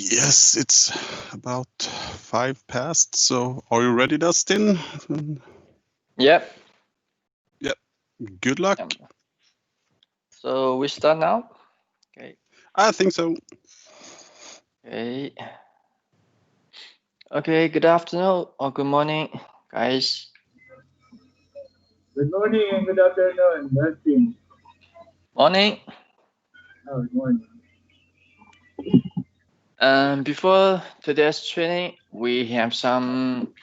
Yes, it's about 5 past. So are you ready, Dustin? Yep. Yep. Good luck. So we start now. Okay. I think so. Okay. Okay. Good afternoon or good morning, guys. Good morning and good afternoon, Dustin. Morning. Oh, good morning. Before today's training, we have some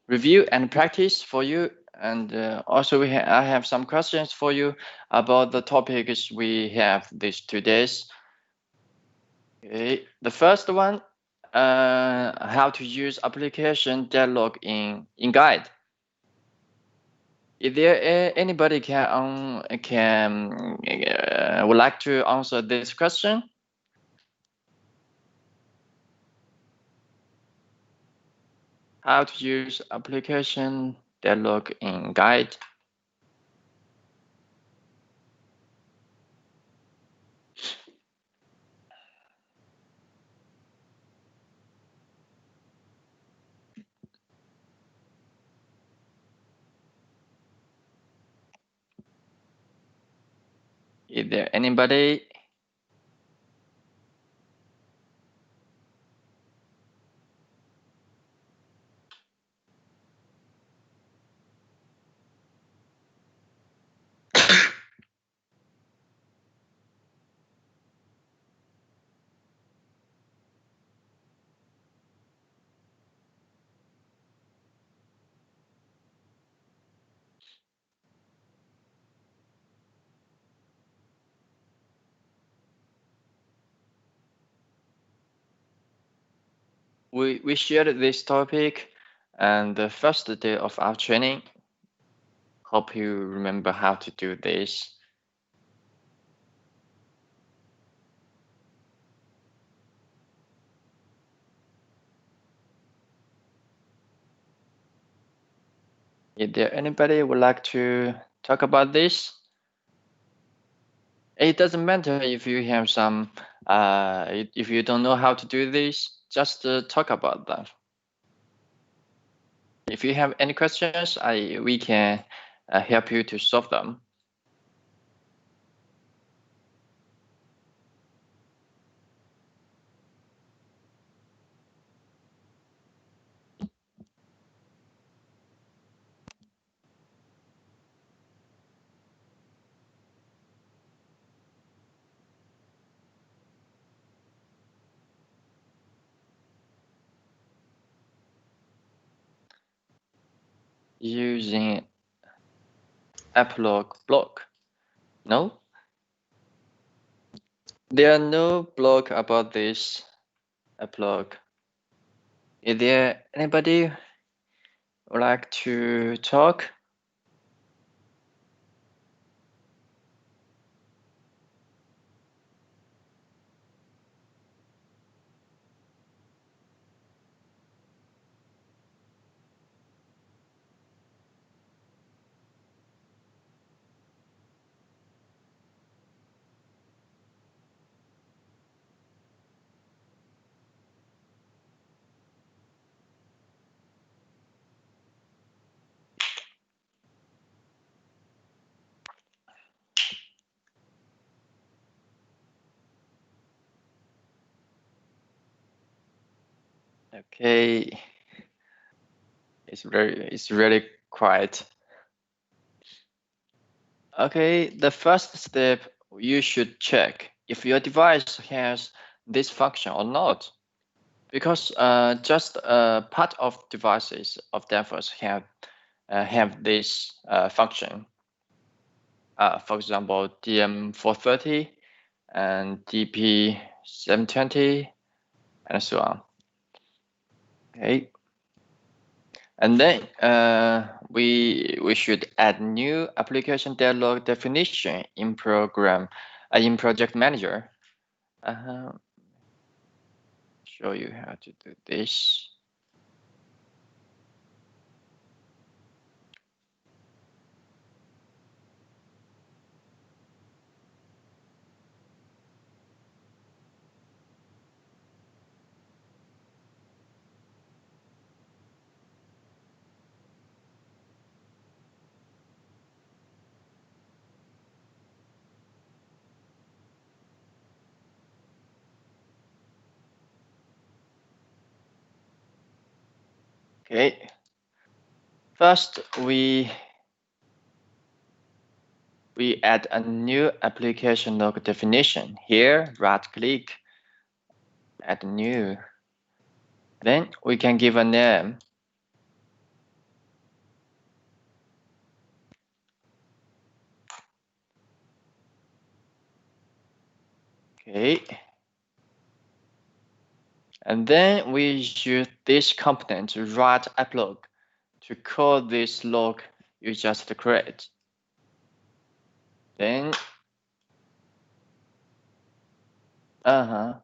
review and practice for you, and also I have some questions for you about the topics we have these 2 days. Okay. The first one, how to use application dialog in Guide. Is there anybody would like to answer this question? How to use application dialog in Guide? Is there anybody? We shared this topic and the first day of our training. Hope you remember how to do this. Is there anybody would like to talk about this? It doesn't matter if you have some, if you don't know how to do this, just talk about that. If you have any questions, we can help you to solve them. Using epilogue block. No? There are no blog about this epilogue. Is there anybody would like to talk? Okay. It's really quiet. Okay, the first step, you should check if your device has this function or not, because just part of devices of devices have this function. For example, DM430 and DP720 and so on. Okay. And then we should add new application dialog definition in project manager. Show you how to do this. Okay. First, we add a new application log definition. Here, right-click, add new. Then we can give a name. Okay. And then we use this component write app log to call this log you just create. Then app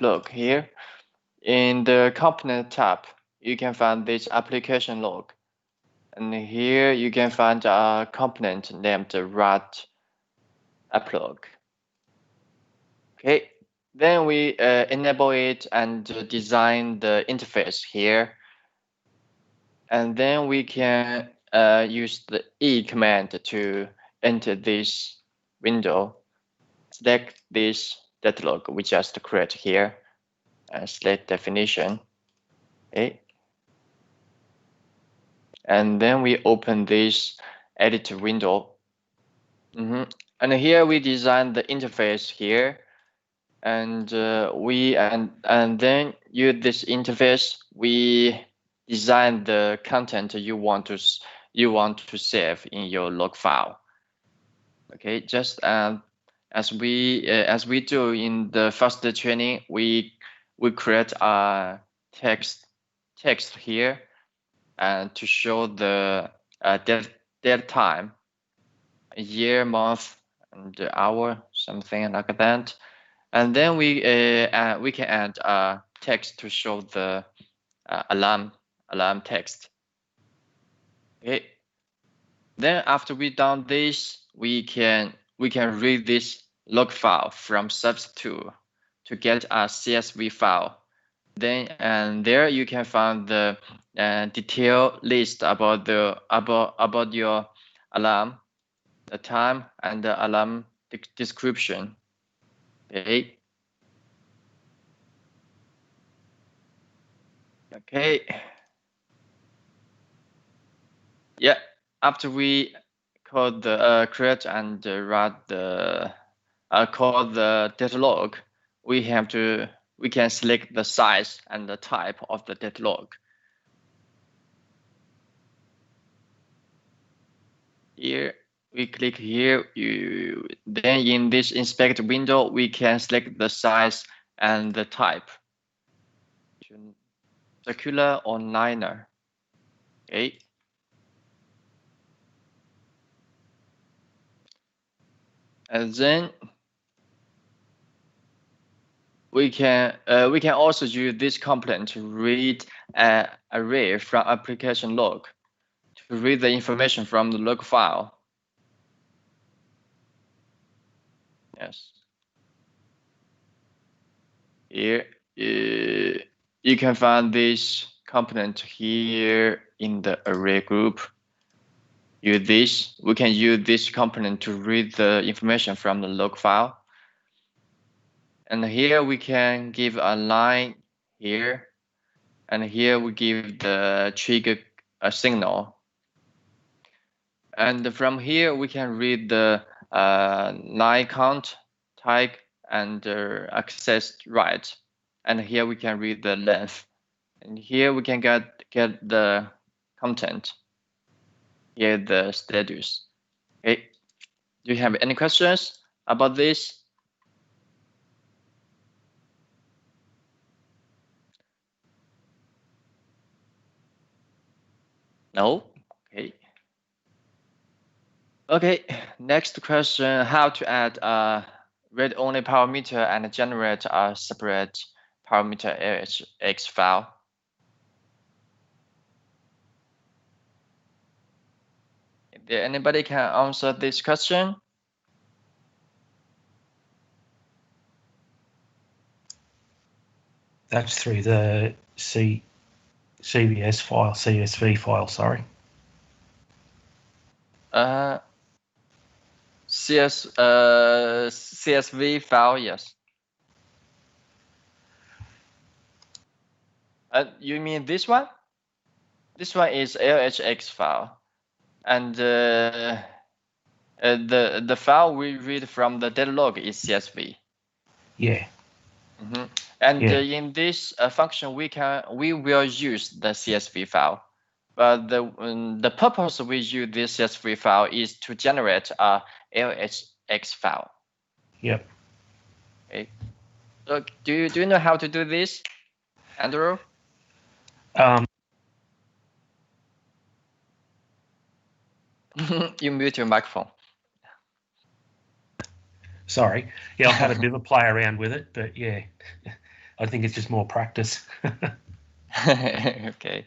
log here. In the component tab, you can find this application log. And here you can find a component named write app log. Okay, then we enable it and design the interface here. And then we can use the E command to enter this window. Select this data log we just create here and select definition. Okay. And then we open this editor window. And here we design the interface here. And and then use this interface, we design the content you want to save in your log file. Okay, just as we do in the first training, we create a text here and to show the date time, year, month, and hour, something like that. And then we can add text to show the alarm text. Okay. Then after we done this, we can read this log file from subs2 to get a CSV file. Then and there you can find the detailed list about your alarm, the time, and the alarm description. Okay. Okay. Yeah. After we call the create and write the call the data log, we can select the size and the type of the data log. Here we click here. Then in this inspect window, we can select the size and the type. Circular or linear. Okay. And then we can also use this component to read an array from application log to read the information from the log file. Yes. Here you can find this component here in the array group. Use this. We can use this component to read the information from the log file. And here we can give a line here. And here we give the trigger a signal. And from here we can read the line count, type, and access right. And here we can read the length. And here we can get the content. Here the status. Okay. Do you have any questions about this? No? Okay. Okay, next question, how to add a read-only parameter and generate a separate parameter X file. If there anybody can answer this question? That's through the CSV file, sorry. CSV file, yes. You mean this one? This one is LHX file, and the file we read from the data log is CSV. Yeah. And Yeah. in this function, we will use the CSV file, but the purpose we use this CSV file is to generate a LHX file. Yep. Okay. So do you know how to do this, Andrew? You mute your microphone. Sorry. Yeah, I've had a bit of a play around with it, but yeah, I think it's just more practice. Okay.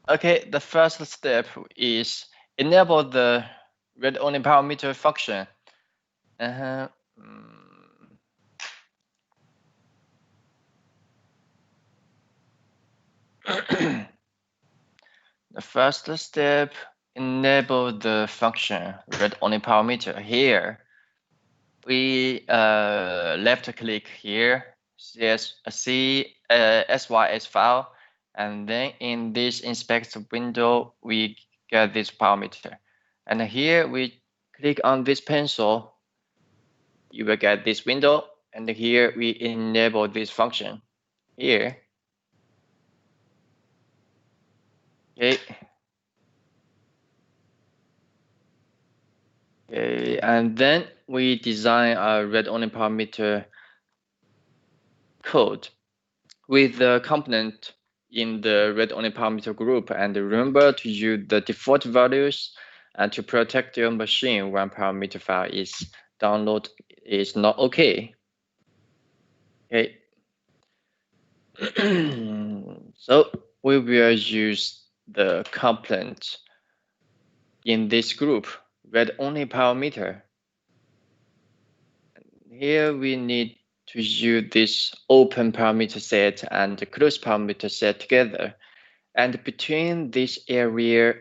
Okay, the first step is enable the read-only parameter function. The first step, enable the function read-only parameter. Here, we left click here, SYS file, and then in this inspect window, we get this parameter. And here we click on this pencil, you will get this window, and here we enable this function here. Okay. Okay, and then we design a read-only parameter code with the component in the read-only parameter group, and remember to use the default values and to protect your machine when parameter file is download is not okay. Okay. So we will use the component in this group, read-only parameter. Here we need to use this open parameter set and close parameter set together. And between this area,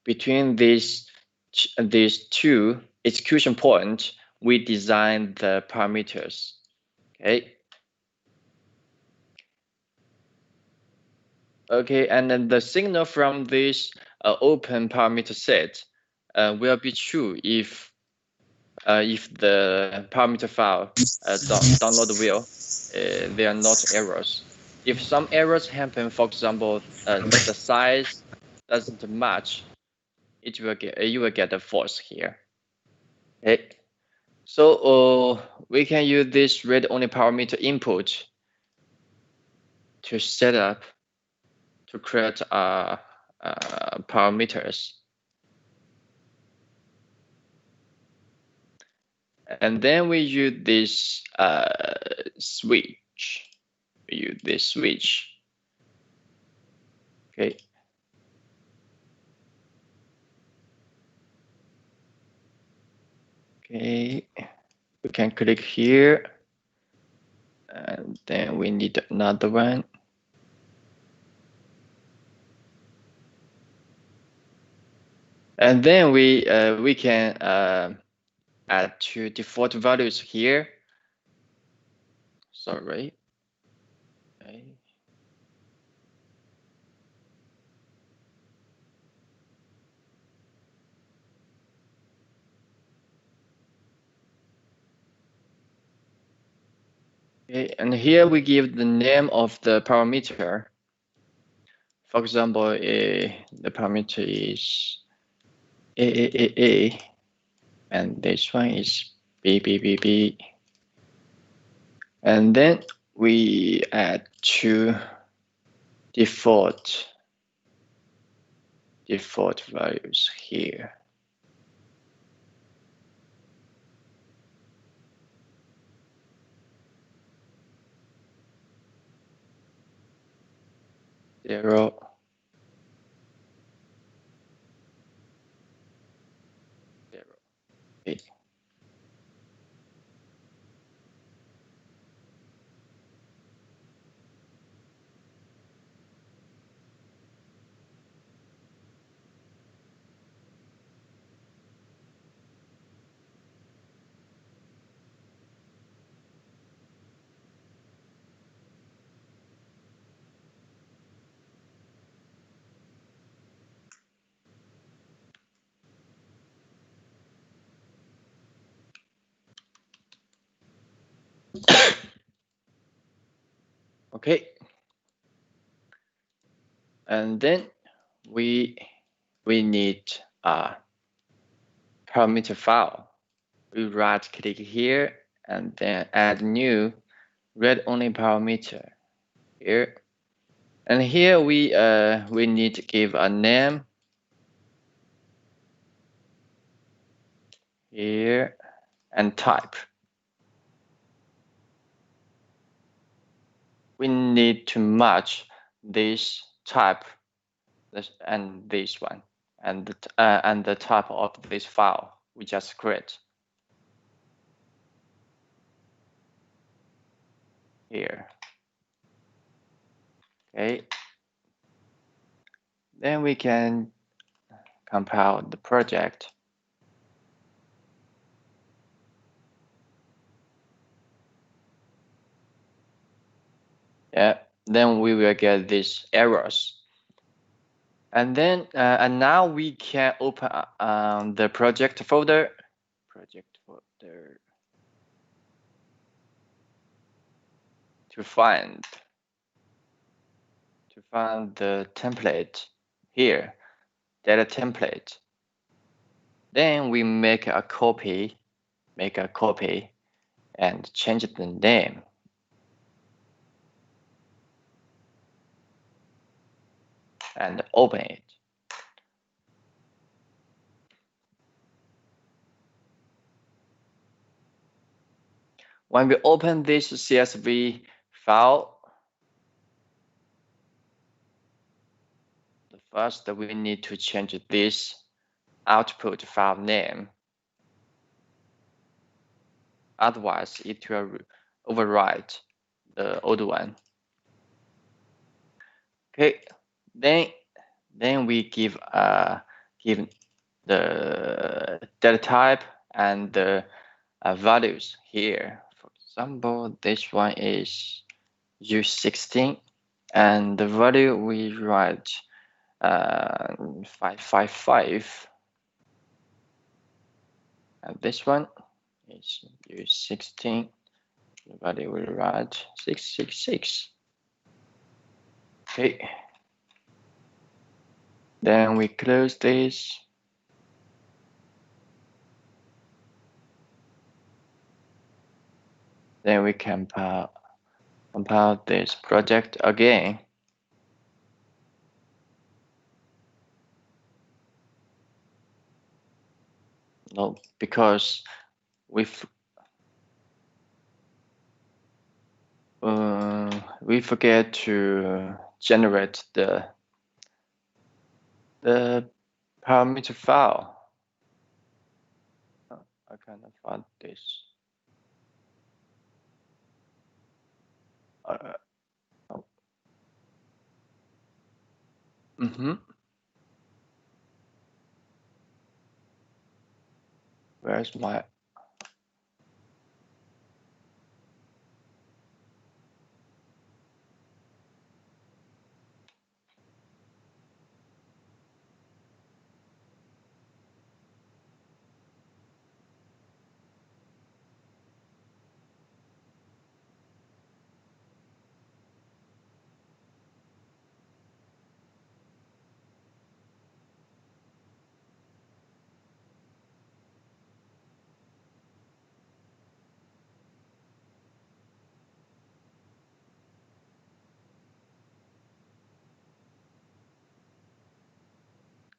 between these two execution points, we design the parameters. Okay. Okay, and then the signal from this open parameter set will be true if the parameter file download will, there are not errors. If some errors happen, for example, the size doesn't match, you will get a false here. Okay, so we can use this read-only parameter input to set up to create parameters. And then we use this switch. We use this switch. Okay. Okay. We can click here. And then we need another one. And then we can add two default values here. Sorry. Okay. Okay, and here we give the name of the parameter. For example, the parameter is A, and this one is B. And then we add two default values here. Zero. Okay. Okay. And then we need a parameter file. We right click here and then add new read-only parameter here. And here we need to give a name here and type. We need to match this type and this one and the type of this file we just create here. Okay. Then we can compile the project. Yeah, then we will get these errors. And then and now we can open the project folder. To find the template here, data template. Then we make a copy and change the name. And open it. When we open this CSV file, first we need to change this output file name. Otherwise, it will overwrite the old one. Okay, then we give the data type and the values here. For example, this one is U16, and the value we write 555, and this one is U16. The value we write 666. Okay. Then we close this. Then we compile this project again. No, because we forget to generate the parameter file. I cannot find this. Where's my?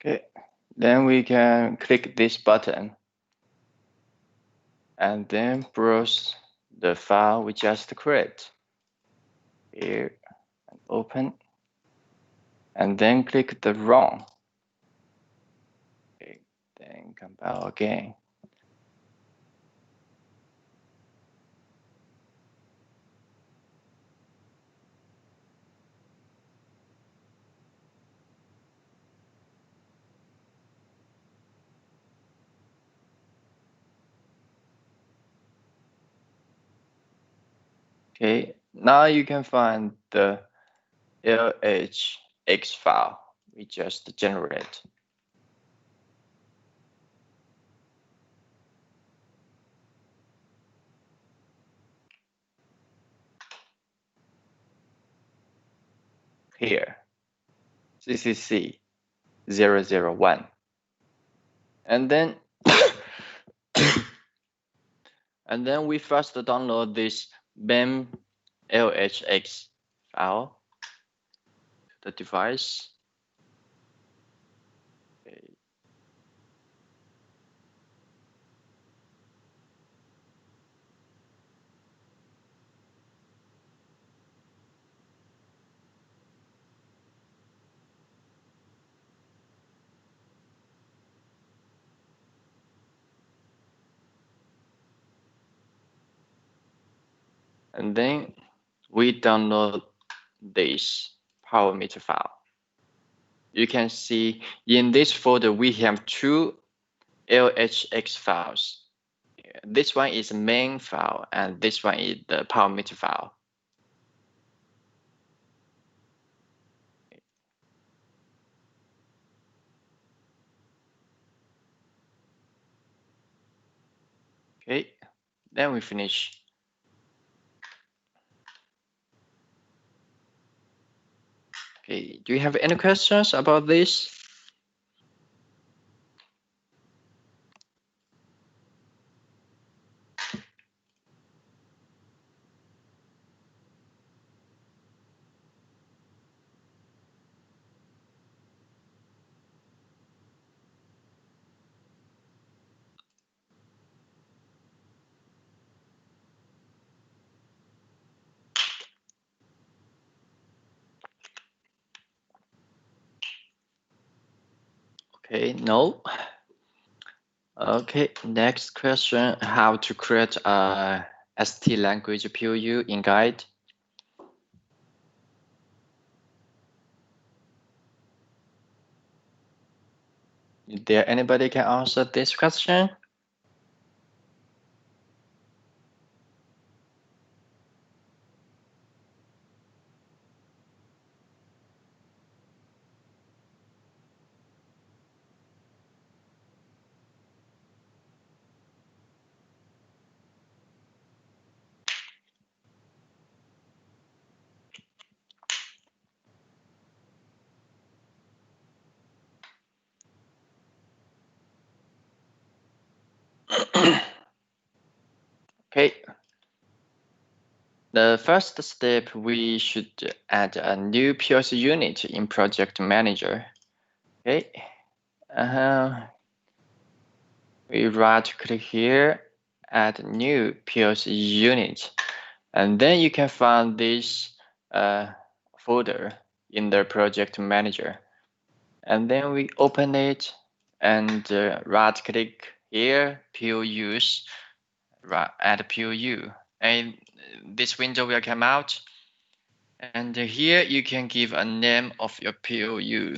Okay, then we can click this button and then browse the file we just created here and open, and then click the run. Okay, then compile again. Okay, now you can find the LHX file we just generated. here, CCC 001. And then and then we first download this BEM LHX file to the device. Okay. And then we download this power meter file. You can see in this folder we have two LHX files. This one is the main file and this one is the power meter file. Okay, then we finish. Okay, do you have any questions about this? Okay, no. Okay, next question, how to create a ST language POU in Guide. Is there anybody can answer this question? Okay. The first step, we should add a new PLC unit in Project Manager. Okay. We right-click here, add new PLC unit, and then you can find this folder in the Project Manager. And then we open it and right-click here, POUs, add POU, and this window will come out. And here you can give a name of your POU.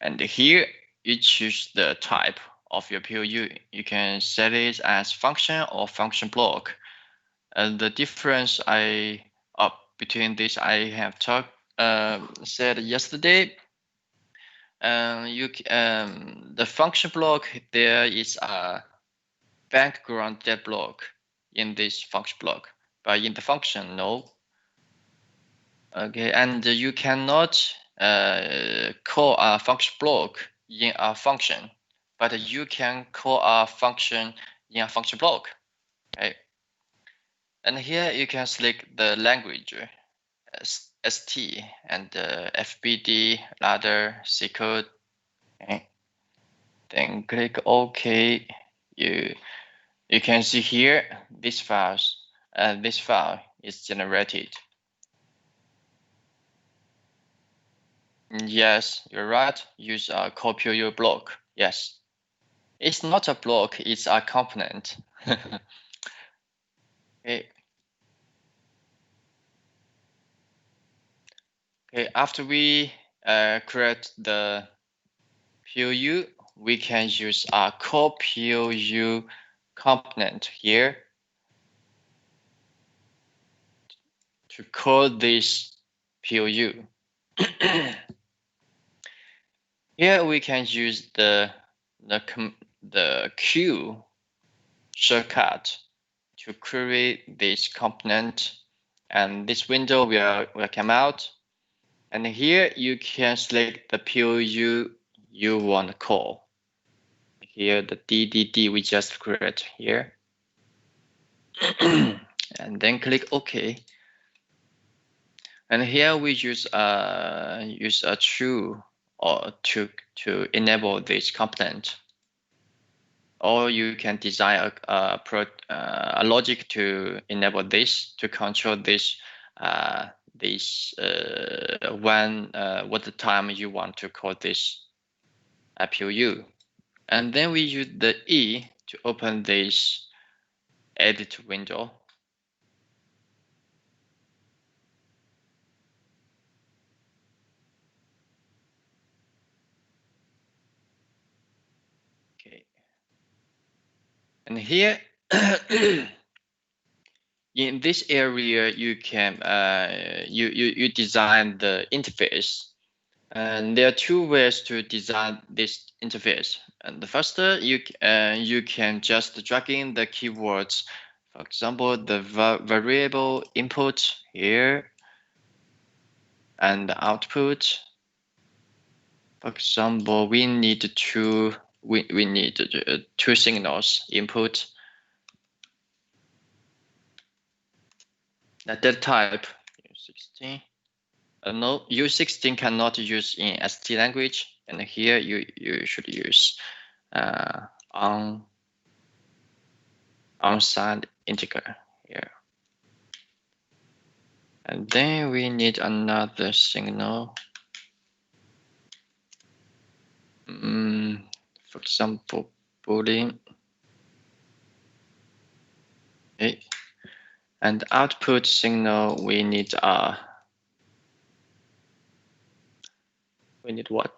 And here you choose the type of your POU. You can set it as function or function block. And the difference between this I have said yesterday. The function block, there is a background dead block in this function block, but in the function, no. Okay, and you cannot call a function block in a function, but you can call a function in a function block. Okay, and here you can select the language, ST and FBD, ladder, C code. Okay. Then click OK. You can see here this file is generated. Yes, you're right. Use a copy block. Yes, it's not a block; it's a component. Okay. Okay. After we create the POU, we can use a core POU component here to call this POU. Here we can use the Q shortcut to query this component and this window will come out. And here you can select the POU you want to call. Here the DDD we just create here. And then click OK. And here we use a true or to enable this component. Or you can design a logic to enable this, to control this what the time you want to call this POU. And then we use the E to open this edit window. Okay. And here, in this area, you can you design the interface. And there are two ways to design this interface. And the first, you can just drag in the keywords. For example, the variable input here and the output. For example, we need two signals input. The data type U16. No, U16 cannot use in ST language, and here you should use unsigned integer here. And then we need another signal. For example, Boolean. Okay. And output signal we need what?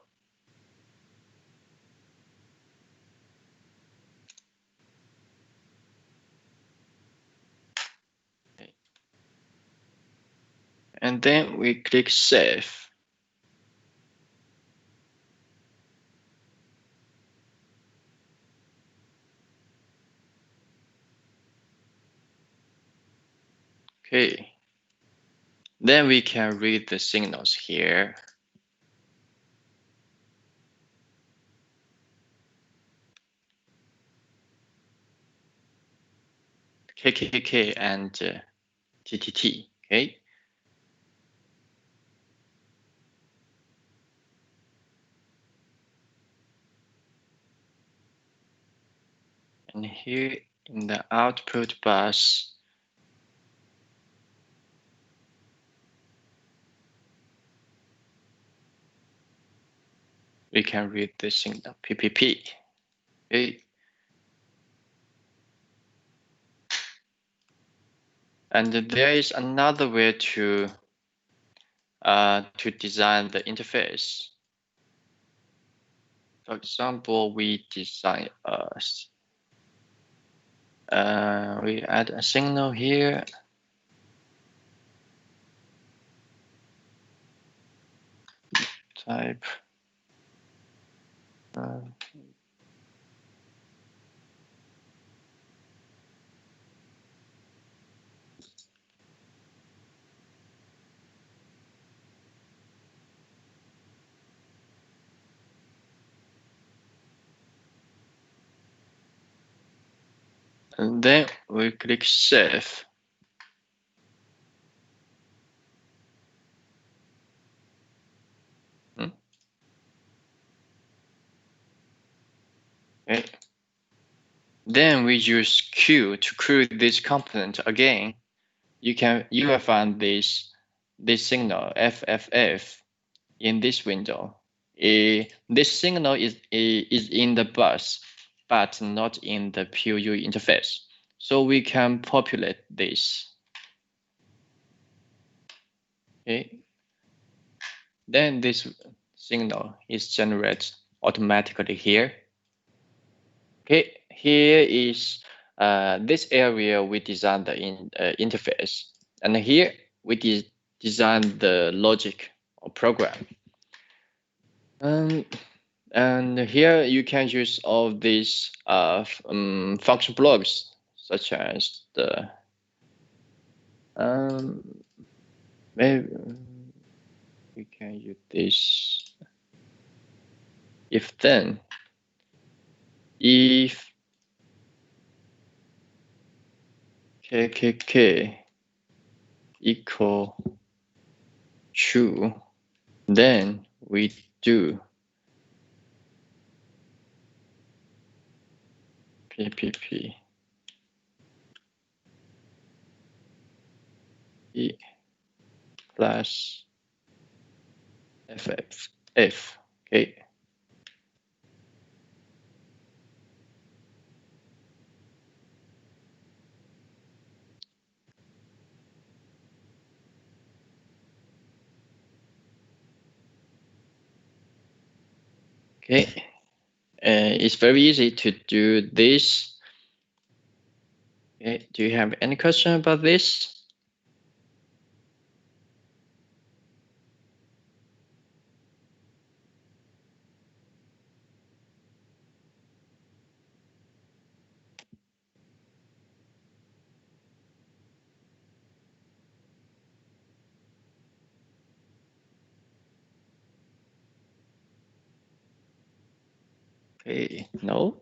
Okay. And then we click save. Okay. Then we can read the signals here. KKK and TTT. Okay. And here in the output bus, we can read the signal PPP. Okay. And there is another way to design the interface. For example, we design we add a signal here. Type. And then we click save. Okay. Then we use Q to create this component again. You will find this signal FFF in this window. This signal is in the bus, but not in the POU interface. So we can populate this. Okay. Then this signal is generated automatically here. Okay, here is this area we designed the interface, and here we design the logic or program. And here you can use all these function blocks, such as the Maybe we can use this. If then, if KKK equal true, then we do PPP E plus FF. Okay. Okay. It's very easy to do this. Okay. Do you have any question about this? Okay, no.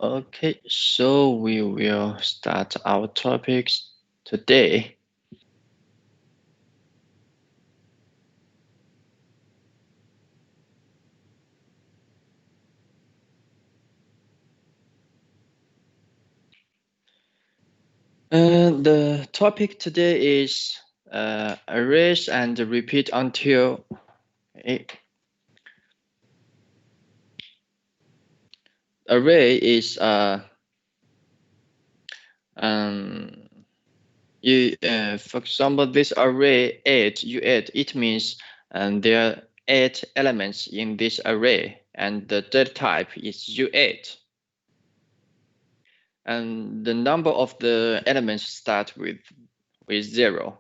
Okay, so we will start our topics today. The topic today is arrays and repeat until. Okay. Array is for example, this array 8 you add, it means there are 8 elements in this array, and the data type is U8. And the number of the elements start with 0.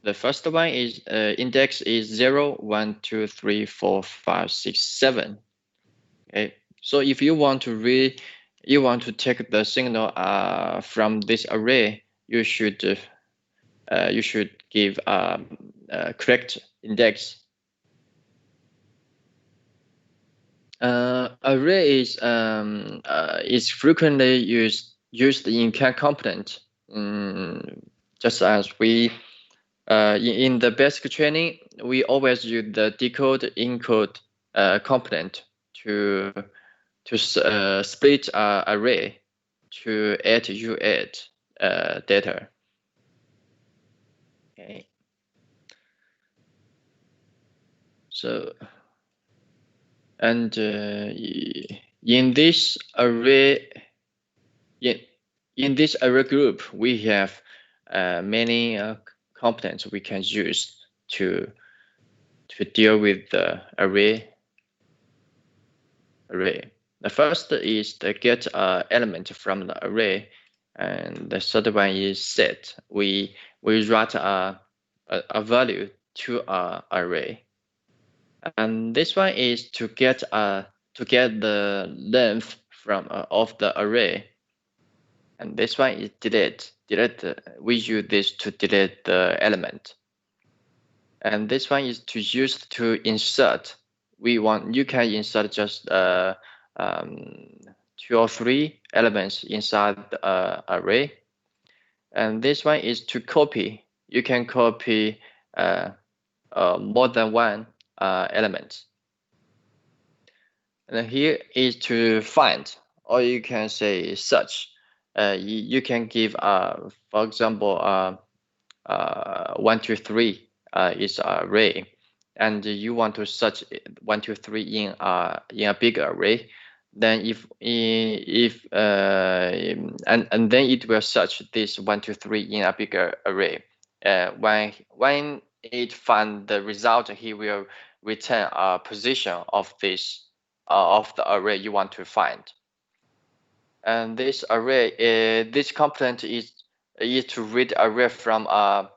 The first one is index is 0, 1, 2, 3, 4, 5, 6, 7. Okay, so if you want to take the signal from this array, you should give correct index. Array is frequently used in CAD component, just as we in the basic training we always use the decode encode component to split array to add U8 data. Okay. So, and in this array group, we have many components we can use to deal with the array. The first is to get element from the array, and the third one is set. We write a value to our array, and this one is to get the length from of the array, and this one is delete. We use this to delete the element, and this one is to use to insert. You can insert just 2 or 3 elements inside the array, and this one is to copy. You can copy more than 1 element. And here is to find, or you can say search. You can give, for example, 1, 2, 3 is an array, and you want to search 1, 2, 3 in a big array. Then and then it will search this 1, 2, 3 in a bigger array. When it finds the result, he will return a position of this of the array you want to find. And this array, this component is to read array from a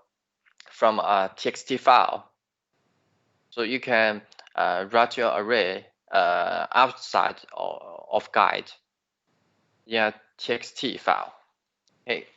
TXT file. So you can write your array outside of guide. Yeah, TXT file. Okay.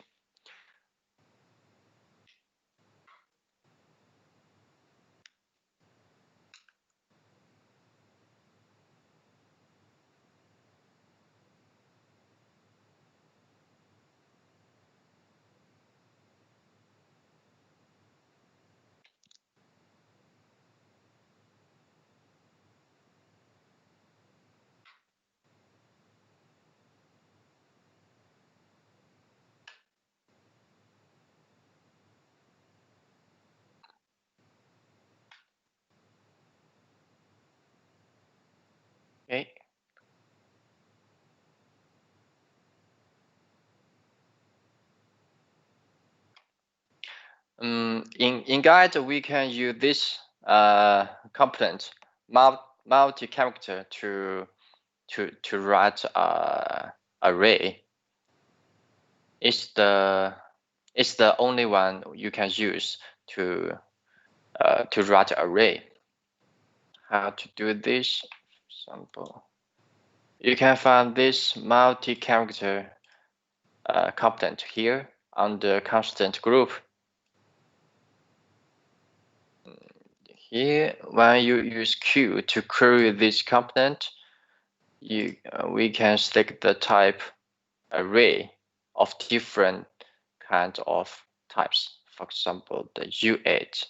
in guide, we can use this component multi-character to write array. It's the only one you can use to write array. How to do this? For example, you can find this multi-character component here under constant group. Here, when you use Q to query this component, we can select the type array of different kind of types. For example, the U8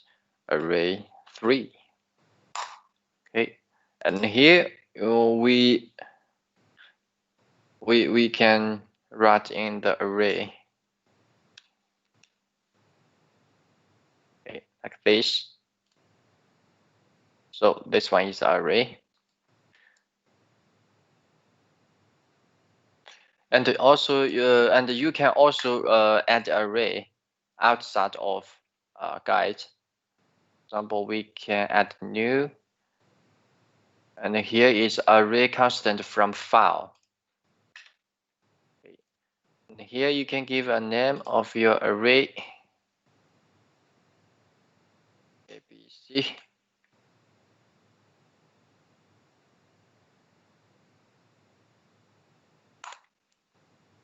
array 3. Okay, and here we can write in the array. Okay, like this. So this one is array. And also, and you can also add array outside of guide. For example, we can add new, and here is array constant from file. And here you can give a name of your array, ABC.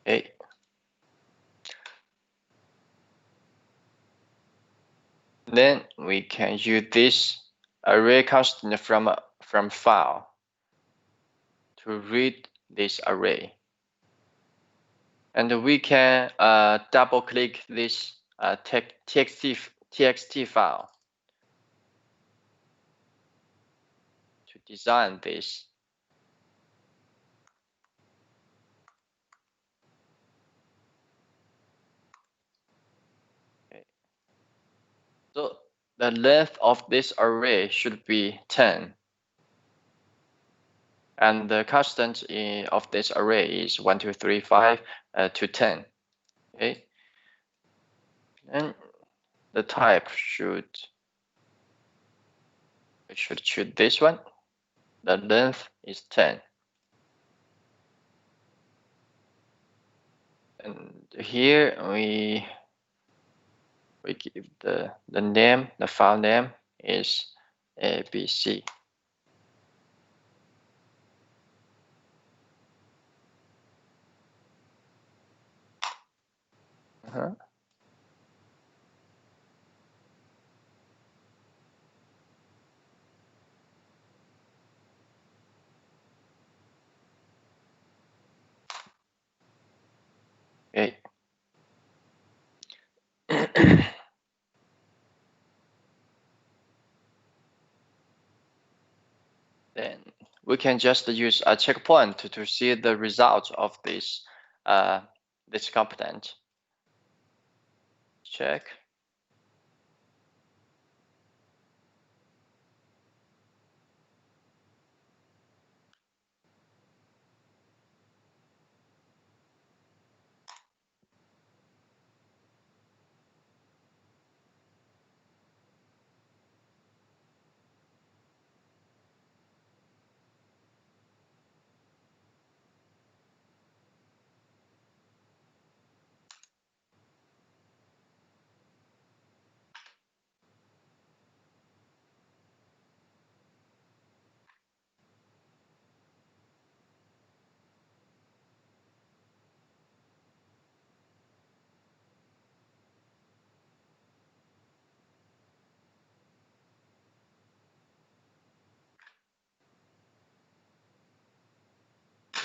Okay. Then we can use this array constant from file to read this array, and we can double click this txt file to design this. Okay. So the length of this array should be 10. And the constant of this array is 1, 2, 3, 5 to 10. Okay. And the type should choose this one. The length is 10. And here we give the name, the file name is ABC. Okay. Then we can just use a checkpoint to see the result of this this component. Check.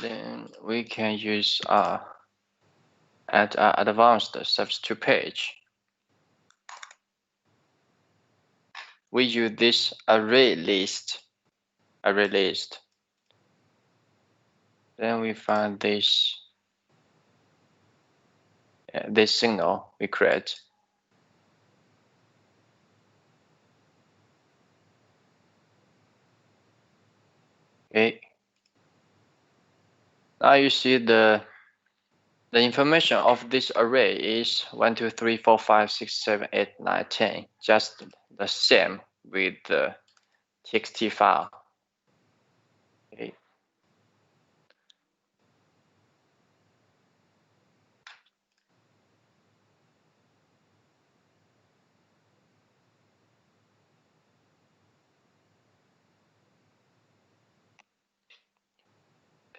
Then we can use add advanced substitute page. We use this array list. Then we find this this signal we create. Okay. Now you see the The information of this array is 1, 2, 3, 4, 5, 6, 7, 8, 9, 10. Just the same with the txt file. Okay.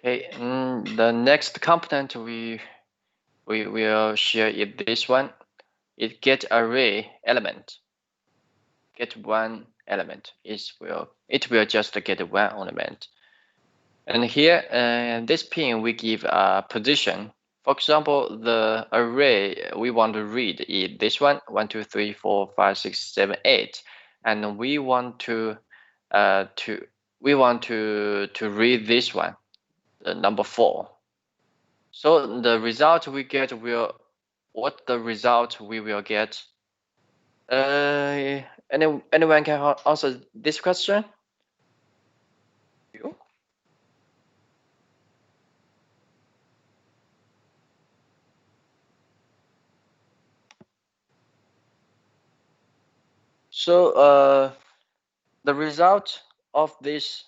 Okay, the next component we will share is this one. It get array element. Get one element. It will just get one element. And here, this pin we give a position. For example, the array we want to read is this one: 1, 2, 3, 4, 5, 6, 7, 8, and we want to read this one, the number 4. So the result we get will what the result we will get. Anyone can answer this question? You? So the result of this,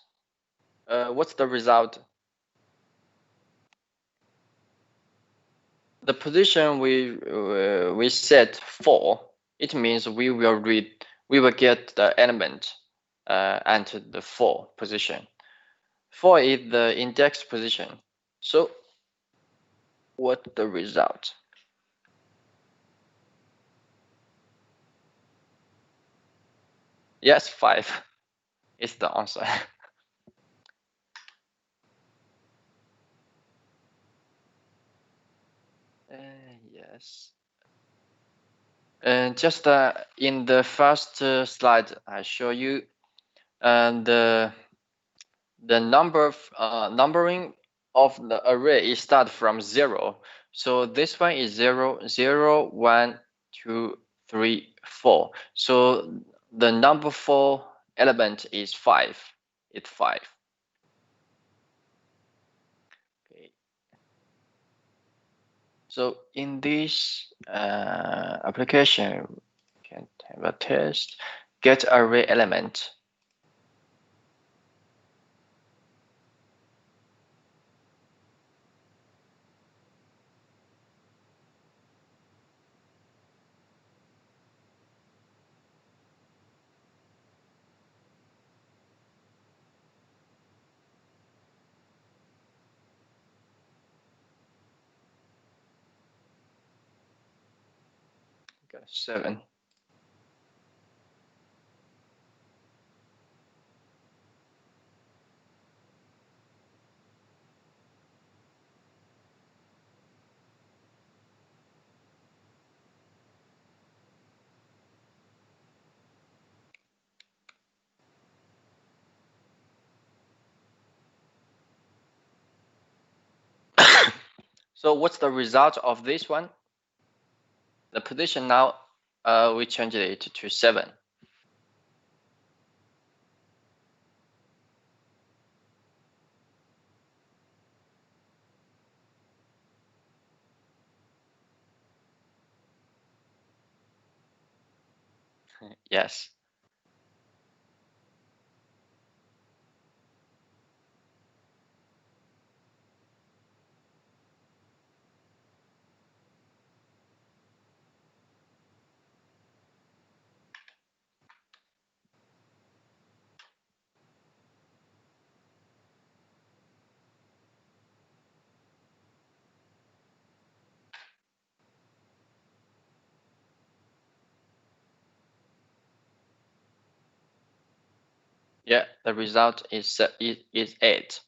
what's the result? The position we set 4, it means we will get the element enter the 4 position. 4 is the index position. So what's the result? Yes, 5 is the answer. Yes. And just in the first slide I show you, and the numbering of the array is start from 0. So this one is 0, 0, 1, 2, 3, 4. So the number 4 element is 5. It's 5. Okay. So in this application, we can have a test. Get array element. Got 7. So what's the result of this one? The position now, we changed it to 7. Yes. Yeah, the result is 8.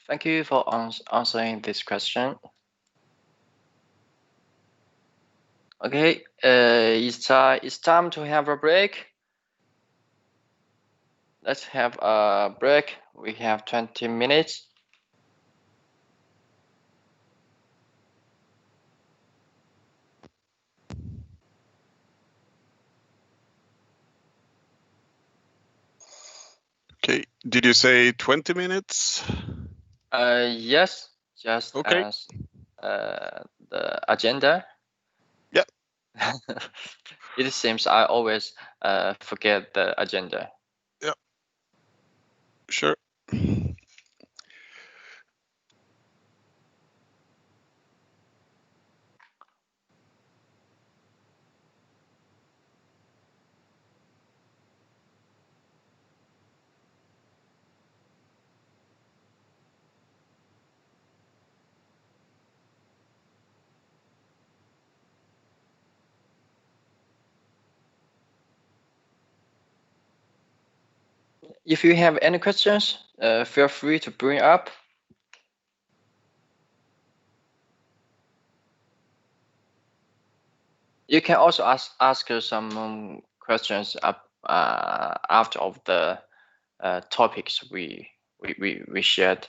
Thank you for answering this question. Okay, it's time to have a break. Let's have a break. We have 20 minutes. Okay, did you say 20 minutes? Yes, just Okay. as the agenda. Yeah. It seems I always forget the agenda. Sure. If you have any questions, feel free to bring up. You can also ask some questions after of the topics we shared.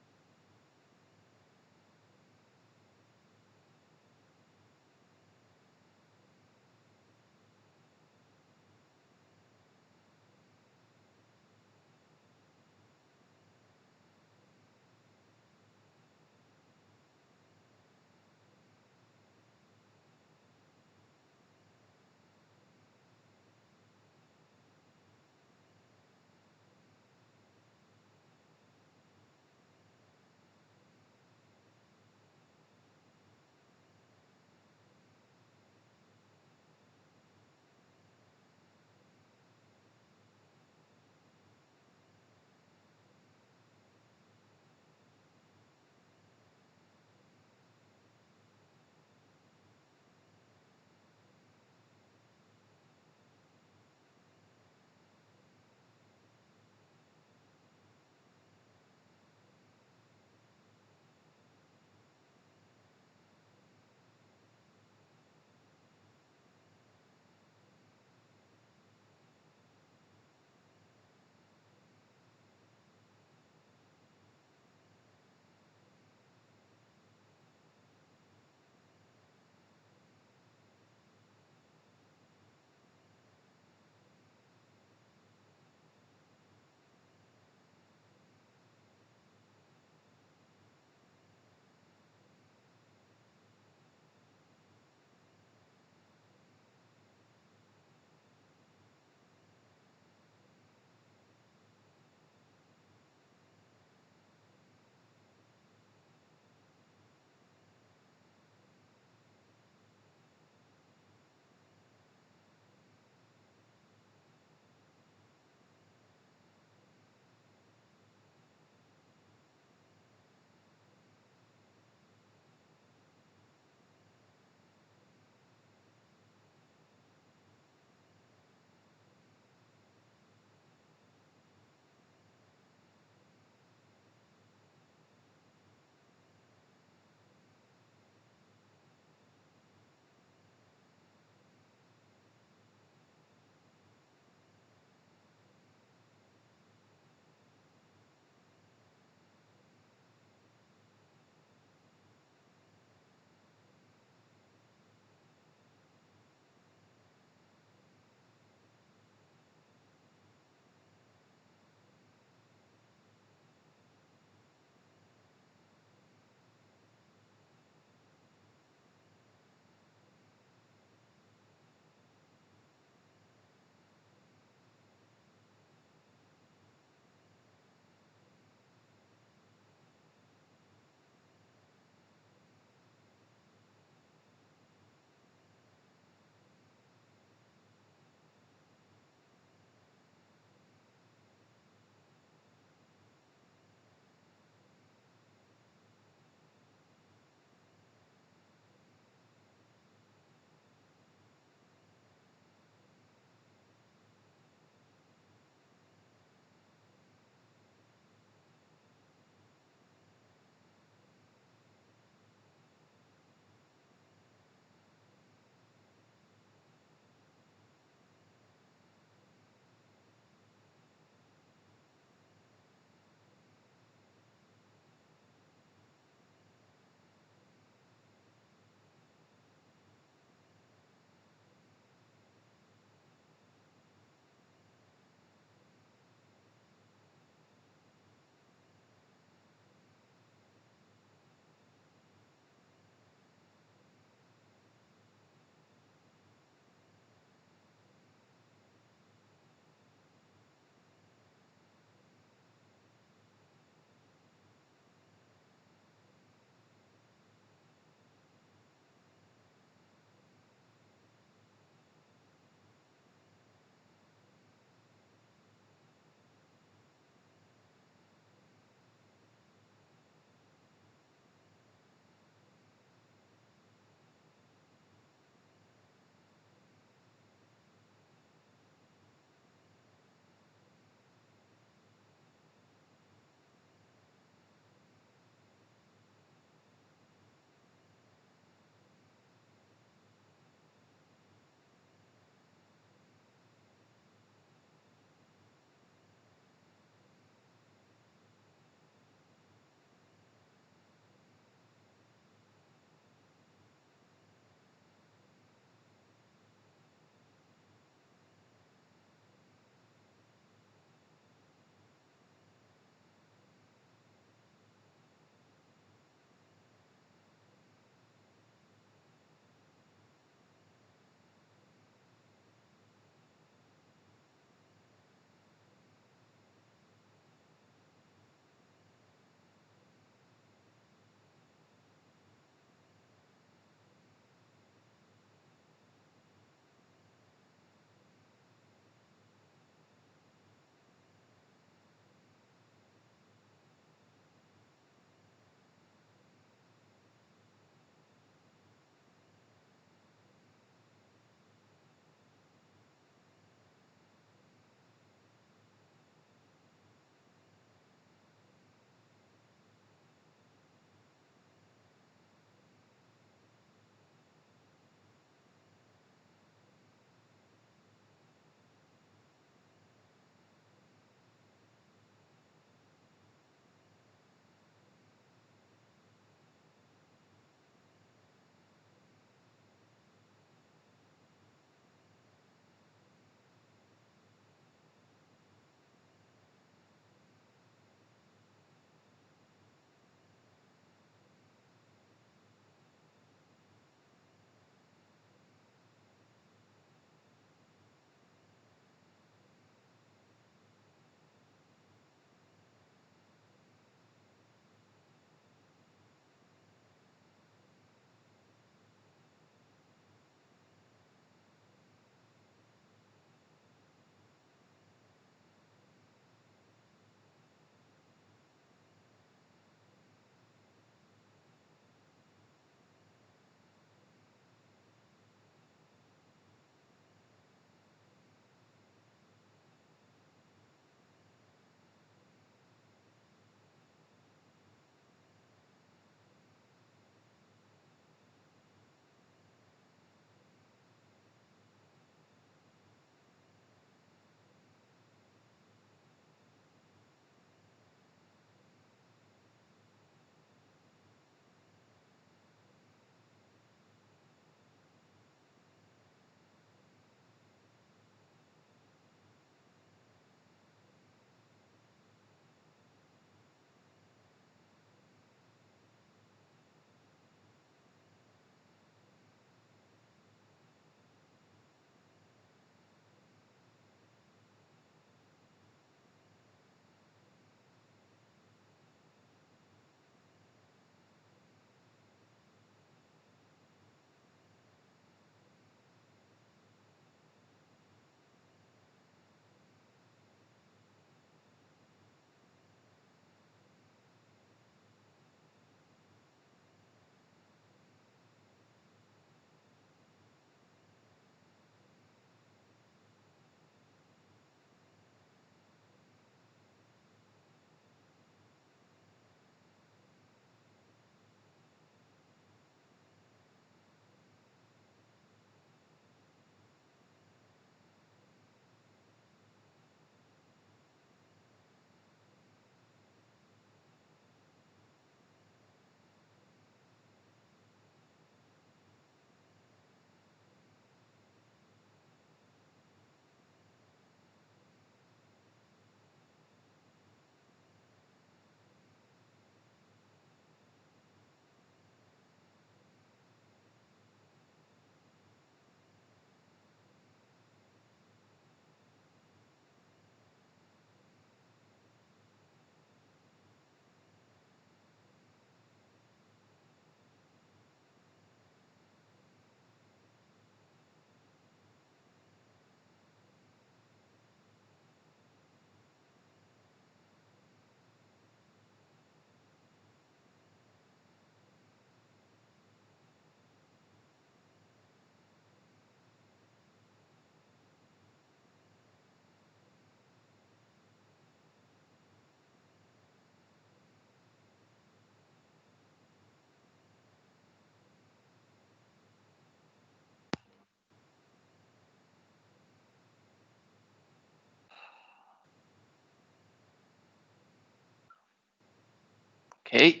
Okay.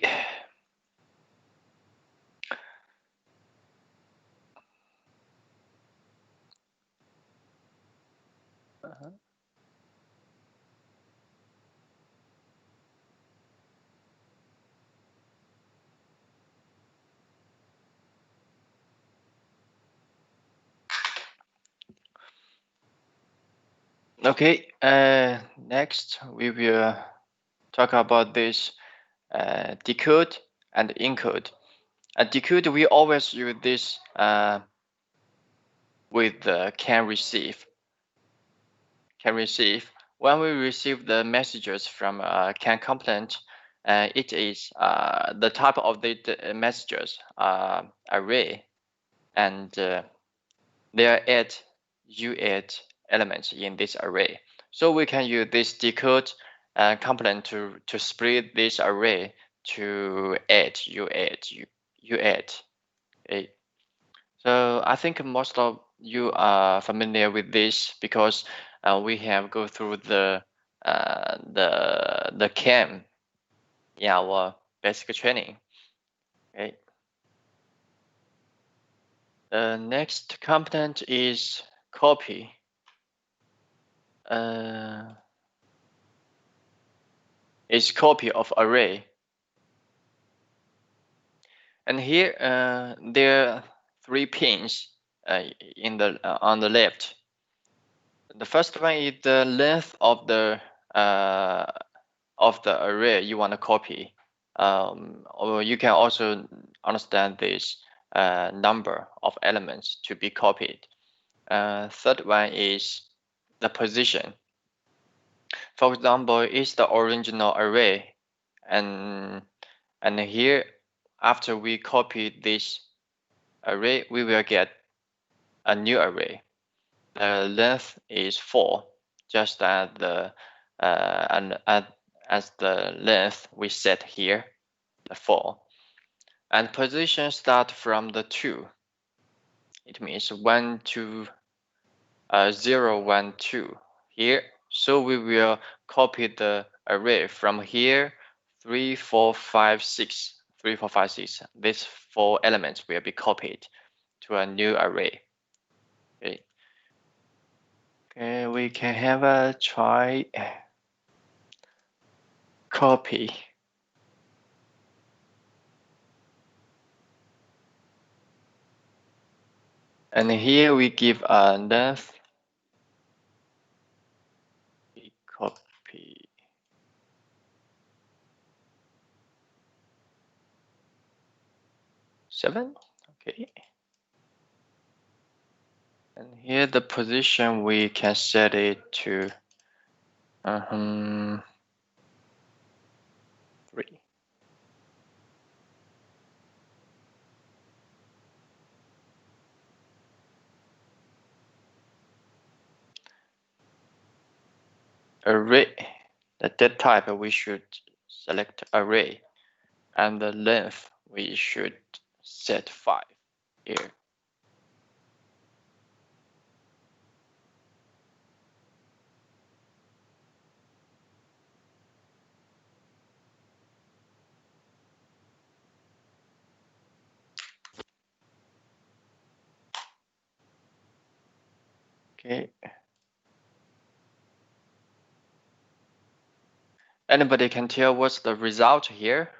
Okay, next we will talk about this decode and encode. Decode, we always use this with the can receive. When we receive the messages from can component, it is the type of the messages array, and there are 8 U8 elements in this array. So we can use this decode component to split this array to 8 U8. Okay. So I think most of you are familiar with this because we have go through the CAM in our basic training. Okay. The next component is copy. Is copy of array. And here there are 3 pins in the on the left. The first one is the length of the array you want to copy, or you can also understand this number of elements to be copied. Third one is the position. For example, is the original array, and here after we copy this array, we will get a new array. The length is 4, just as the as the length we set here, the 4. And position start from the 2. It means 1, 2, 0, 1, 2 here. So we will copy the array from here, 3, 4, 5, 6. 3, 4, 5, 6. These 4 elements will be copied to a new array. Okay. Okay, we can have a try. Copy. And here we give a length. We copy. Seven. Okay. And here the position we can set it to 3. Array. The data type we should select array, and the length we should set 5 here. Okay. Anybody can tell what's the result here?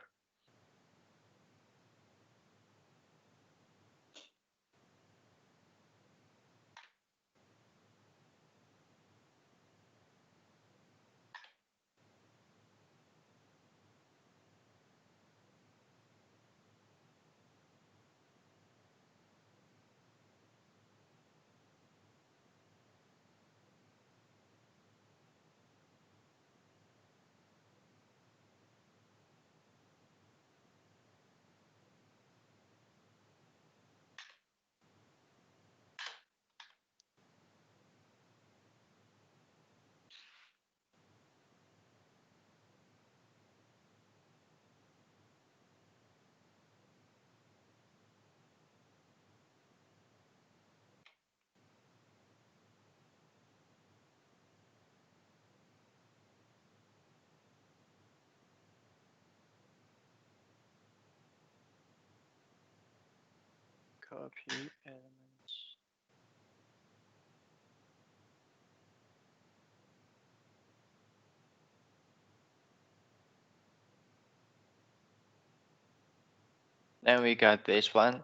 copy elements. Then we got this one.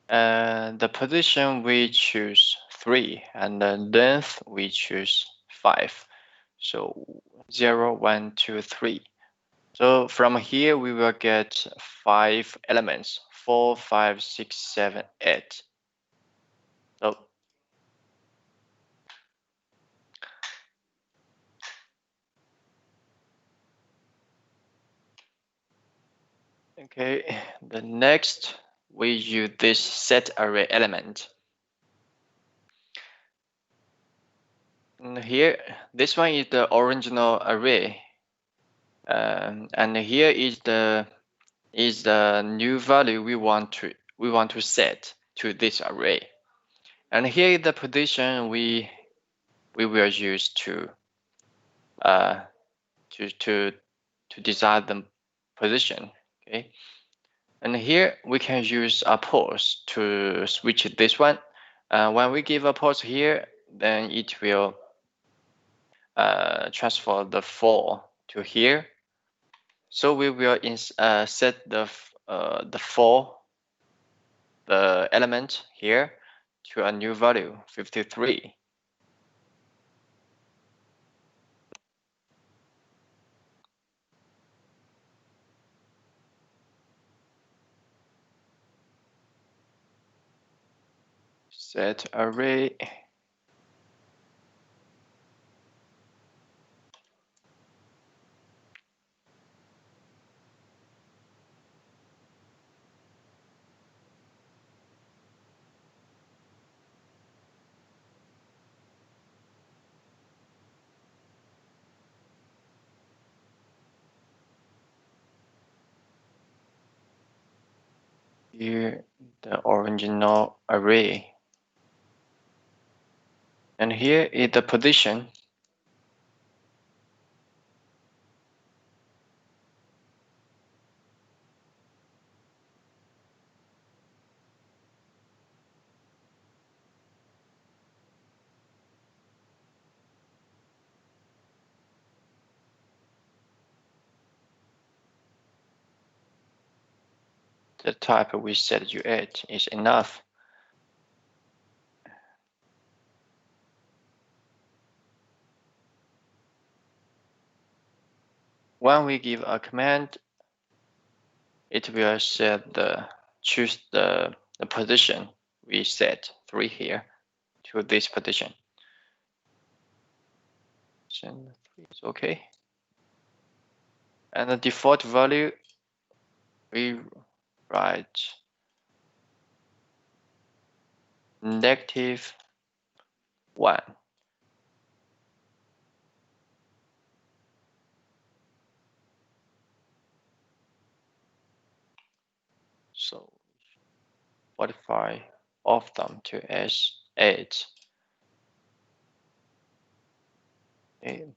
The position we choose 3, and the length we choose 5. So 0, 1, 2, 3. So from here we will get 5 elements: 4, 5, 6, 7, 8. So okay, the next we use this set array element. And here, this one is the original array, and here is the new value we want to set to this array. And here is the position we will use to design the position. Okay, and here we can use a pause to switch this one. When we give a pause here, then it will transfer the 4 to here. So we will set the 4, the element here, to a new value, 53. Set array. Here, the original array. And here is the position. The type we set U8 is enough. When we give a command, it will choose the position we set 3 here to this position. Send 3 is okay. And the default value we write -1. So modify of them to S8. Okay.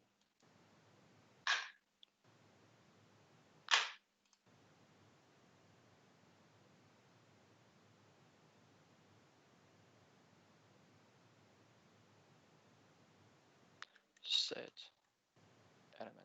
Set element.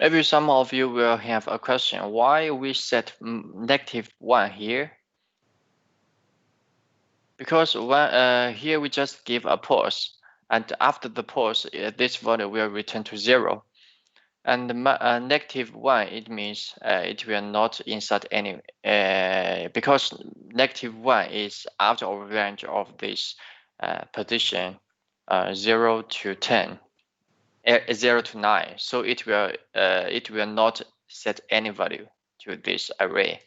Maybe some of you will have a question, why we set -1 here? Because here we just give a pause, and after the pause, this value will return to 0. And -1, it means it will not insert any, because -1 is out of range of this position 0 to 10. 0 to 9, so it will not set any value to this array.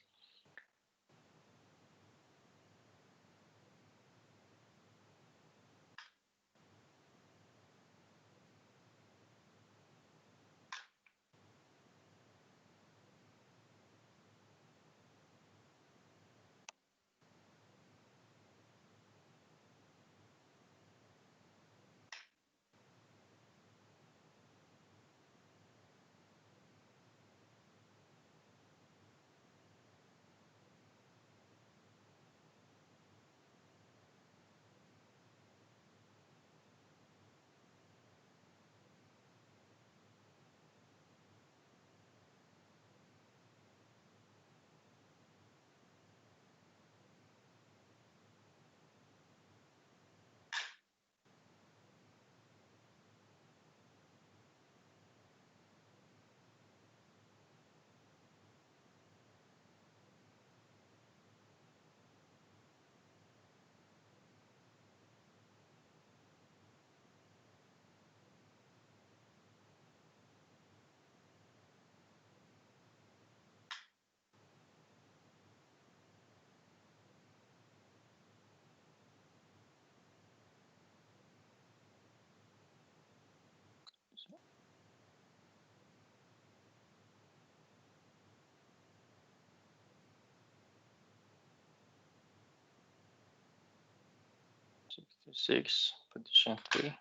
66, position 3.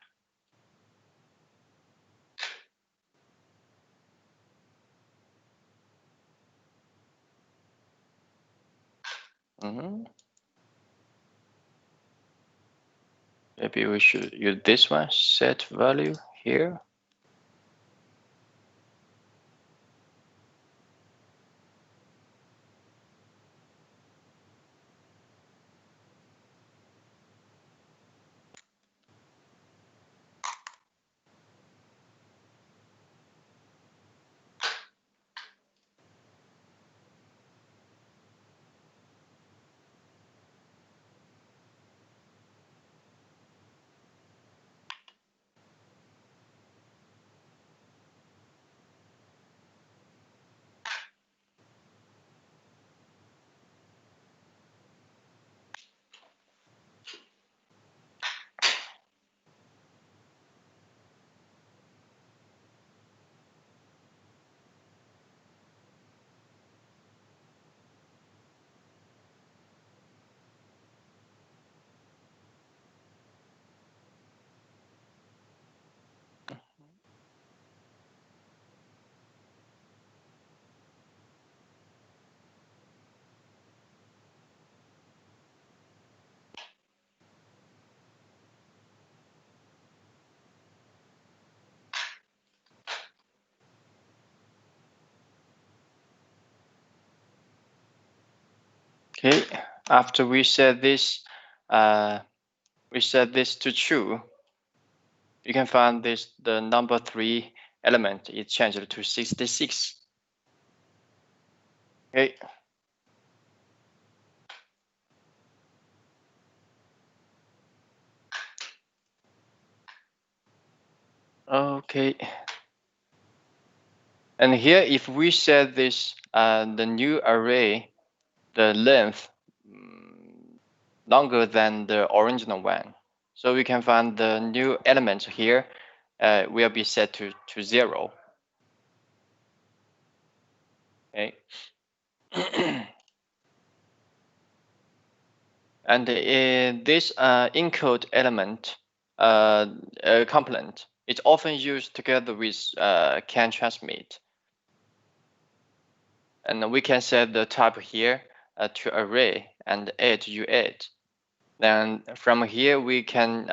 Maybe we should use this one, set value here. Okay, after we set this to true, you can find this the number 3 element is changed to 66. Okay. Okay. And here, if we set this the new array, the length longer than the original one, so we can find the new element here will be set to 0. Okay. And this encode element component is often used together with can transmit. And we can set the type here to array and add you add. Then from here we can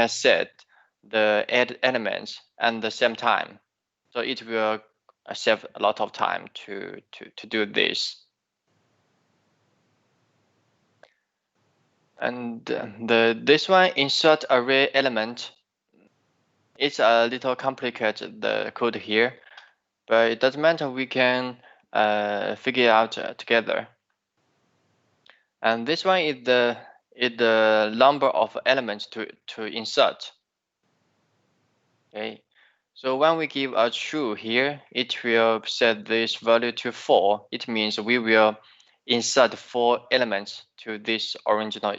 set the add elements at the same time. So it will save a lot of time to do this. And this one, insert array element, it's a little complicated, the code here, but it doesn't matter, we can figure it out together. And this one is the number of elements to insert. Okay, so when we give a true here, it will set this value to 4. It means we will insert 4 elements to this original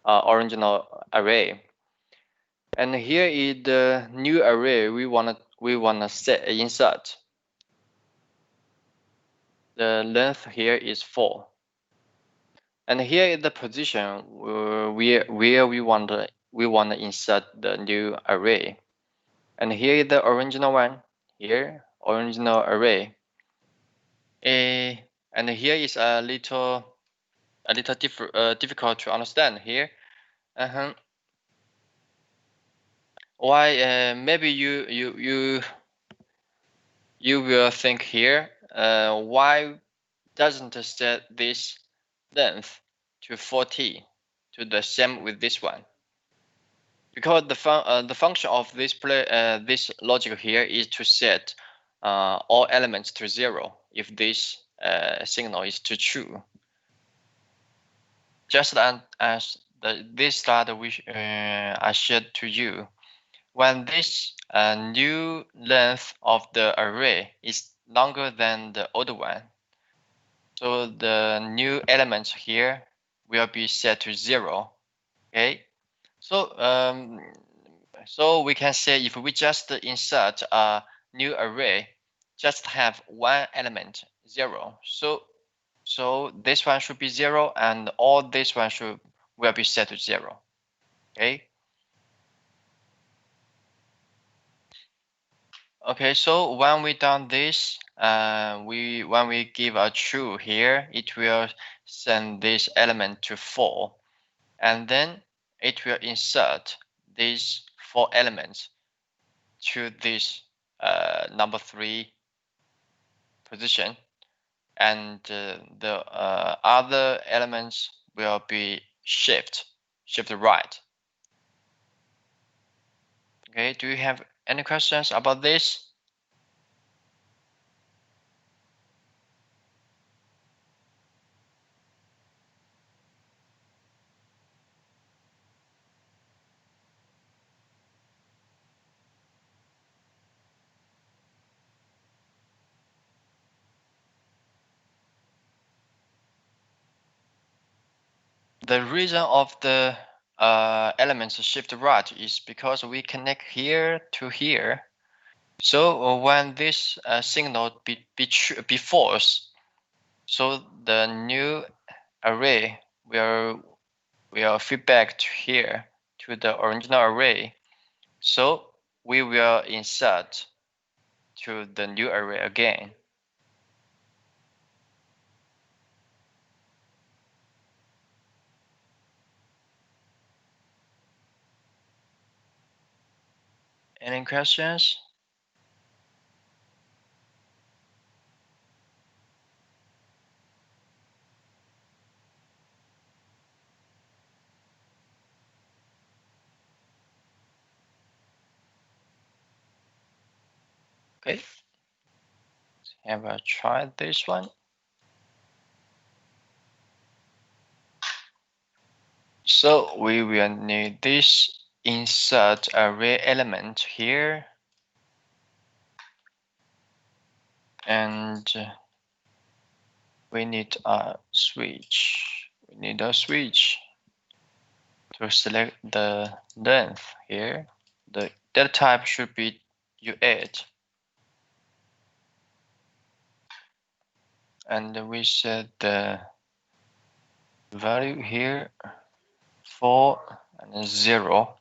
original array. And here is the new array we wanna insert. The length here is 4. And here is the position where we want to insert the new array. And here is the original one. Here, original array. And here is a little difficult to understand here. Why? Maybe you will think here. Why doesn't set this length to 40 to the same with this one? Because the function of this this logic here is to set all elements to 0 if this signal is to true. Just as this slide I shared to you, when this new length of the array is longer than the old one, so the new elements here will be set to 0. Okay, so so we can say if we just insert a new array, just have one element 0. So So this one should be 0, and all this one will be set to 0. Okay. Okay, so when we done this, when we give a true here, it will send this element to 4, and then it will insert these 4 elements to this number 3 position, and the other elements will be shift right. Okay, do you have any questions about this? The reason of the elements shift right is because we connect here to here. So when this signal be false, so the new array will feedback to here to the original array. So we will insert to the new array again. Any questions? Okay, let's have a try this one. So we will need this insert array element here, and we need a switch. We need a switch to select the length here. The data type should be U8, and we set the value here 4 and 0.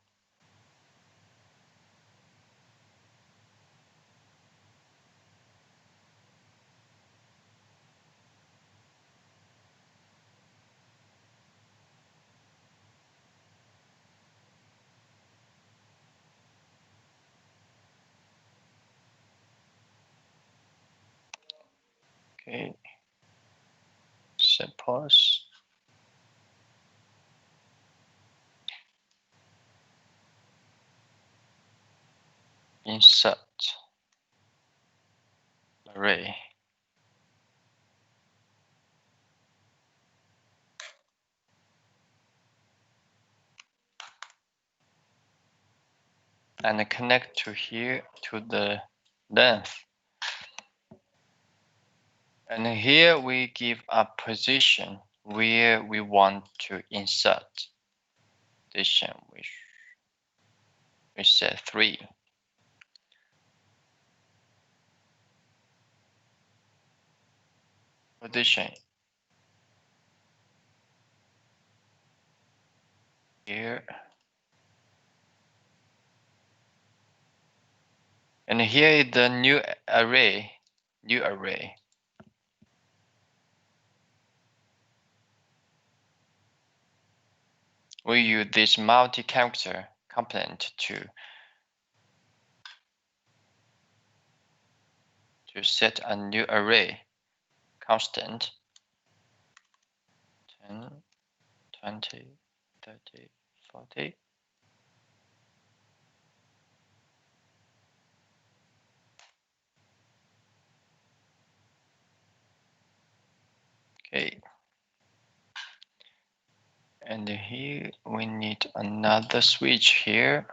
Okay, suppose insert array. And connect to here to the length. And here we give a position where we want to insert. Position we set 3. Position here. And here is the new array. We use this multi-character component to set a new array constant 10, 20, 30, 40. Okay. And here we need another switch here.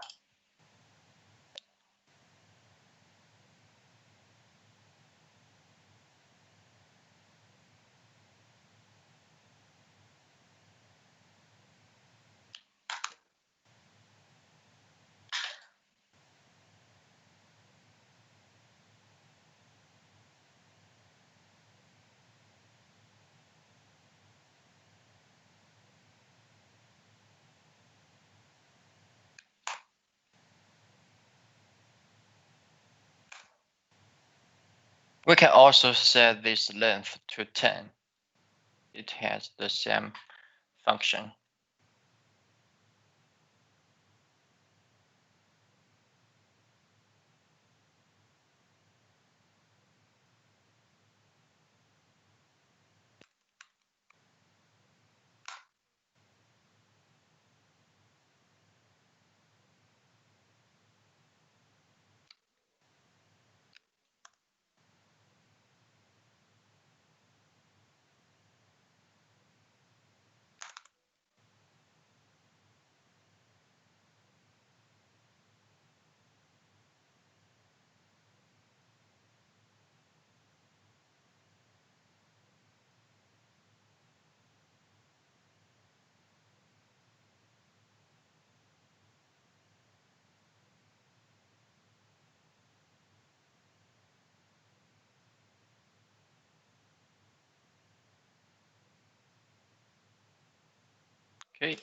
We can also set this length to 10. It has the same function. Okay.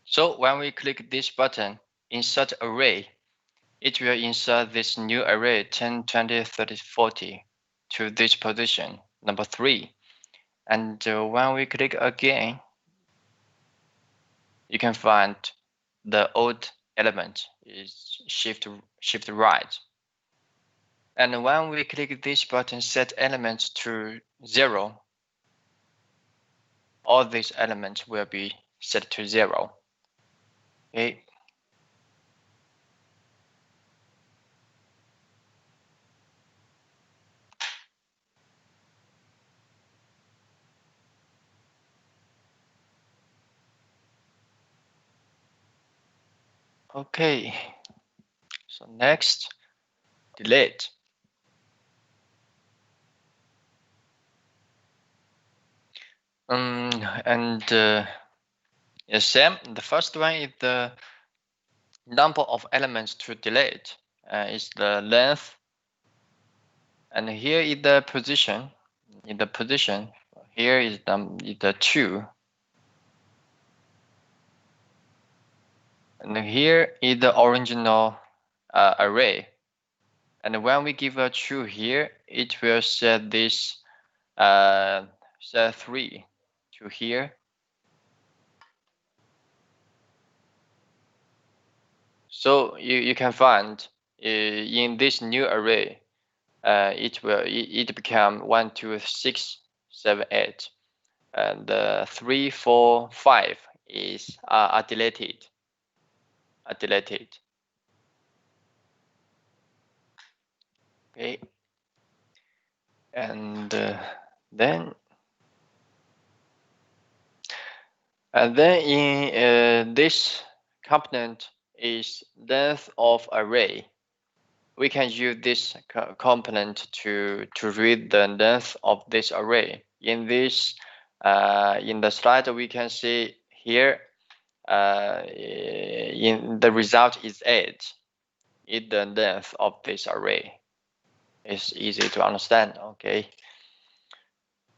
So when we click this button, insert array, it will insert this new array 10, 20, 30, 40 to this position, number 3. And when we click again, you can find the old element is shift right. And when we click this button, set elements to 0, all these elements will be set to 0. Okay. Okay. So next, delete. Same. The first one is the number of elements to delete. Is the length, and here is the position. In the position, here is the 2, and here is the original array. And when we give a true here, it will set this set 3 to here. So you can find in this new array, it become 1, 2, 6, 7, 8, and 3, 4, 5 is are deleted. Okay, and then in this component is length of array. We can use this component to read the length of this array. In this in the slide, we can see here in the result is 8. Is the length of this array. It's easy to understand. Okay,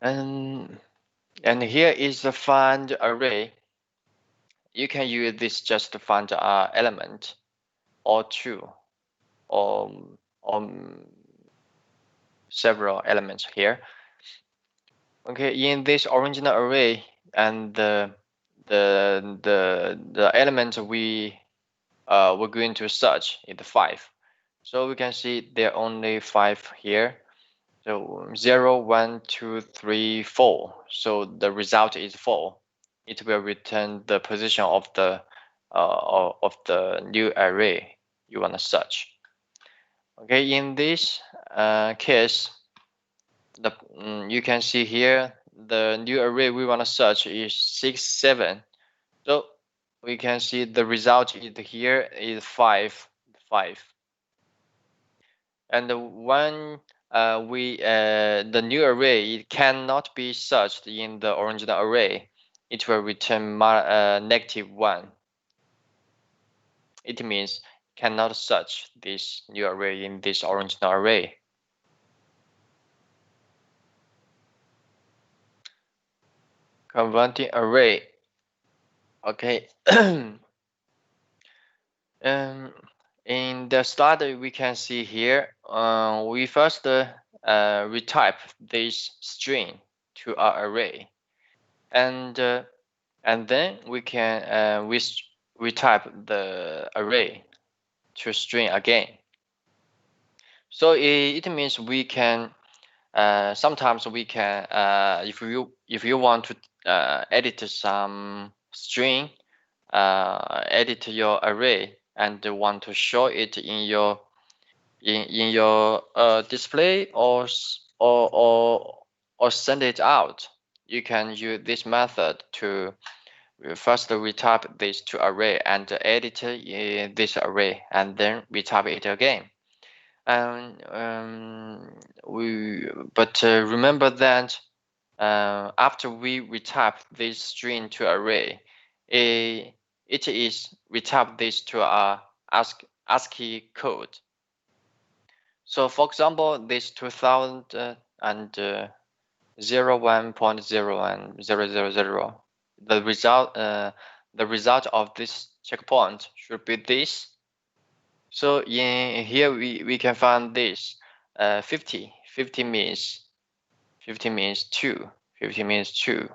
and here is the find array. You can use this just to find element. or 2 or several elements here. Okay, in this original array, and the element we're going to search is 5. So we can see there are only 5 here. So 0, 1, 2, 3, 4. So the result is 4. It will return the position of the new array you want to search. Okay, in this case, you can see here the new array we want to search is 6, 7. So we can see the result is here is 5, 5. And when the new array, it cannot be searched in the original array, it will return -1. It means cannot search this new array in this original array. Converting array. Okay. In the slide we can see here, we first retype this string to our array, and then we can retype the array to string again. So it means we can sometimes we can if you want to edit some string, edit your array and want to show it in your display or send it out, you can use this method to first retype this to array and edit this array and then retype it again. And remember that after we retype this string to array, it is retype this to our ASCII code. So for example, this 2000 and 01.01000, the result of this checkpoint should be this. So in here we can find this 50 means 2. 50 means 2.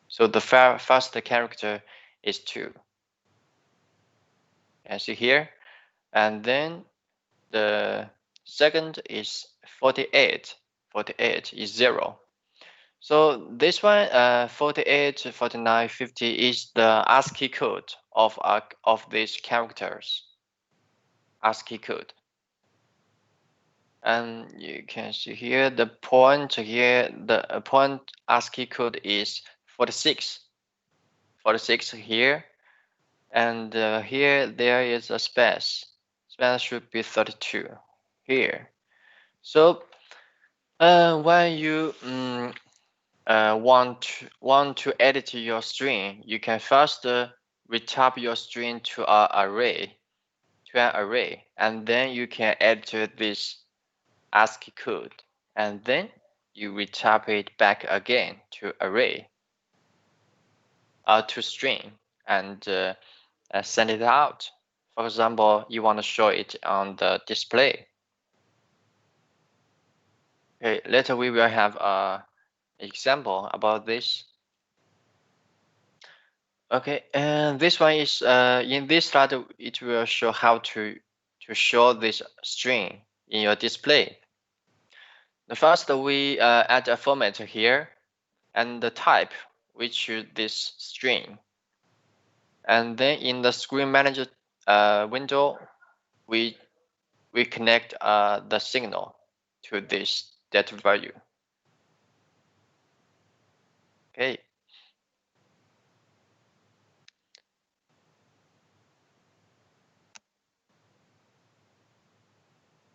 So the first character is 2. You can see here, and then the second is 48. 48 is 0. So this one 48, 49, 50 is the ASCII code of these characters. ASCII code. And you can see here the point here, the point ASCII code is 46. 46 here, and here there is a space. Space should be 32 here. So when you want to edit your string, you can first retype your string to an array, and then you can edit this ASCII code, and then you retype it back again to array, to string, and send it out. For example, you want to show it on the display. Okay, later we will have an example about this. Okay, and this one is in this slide it will show how to show this string in your display. The first we add a format here, and the type we choose this string, and then in the screen manager window we connect the signal to this data value. Okay.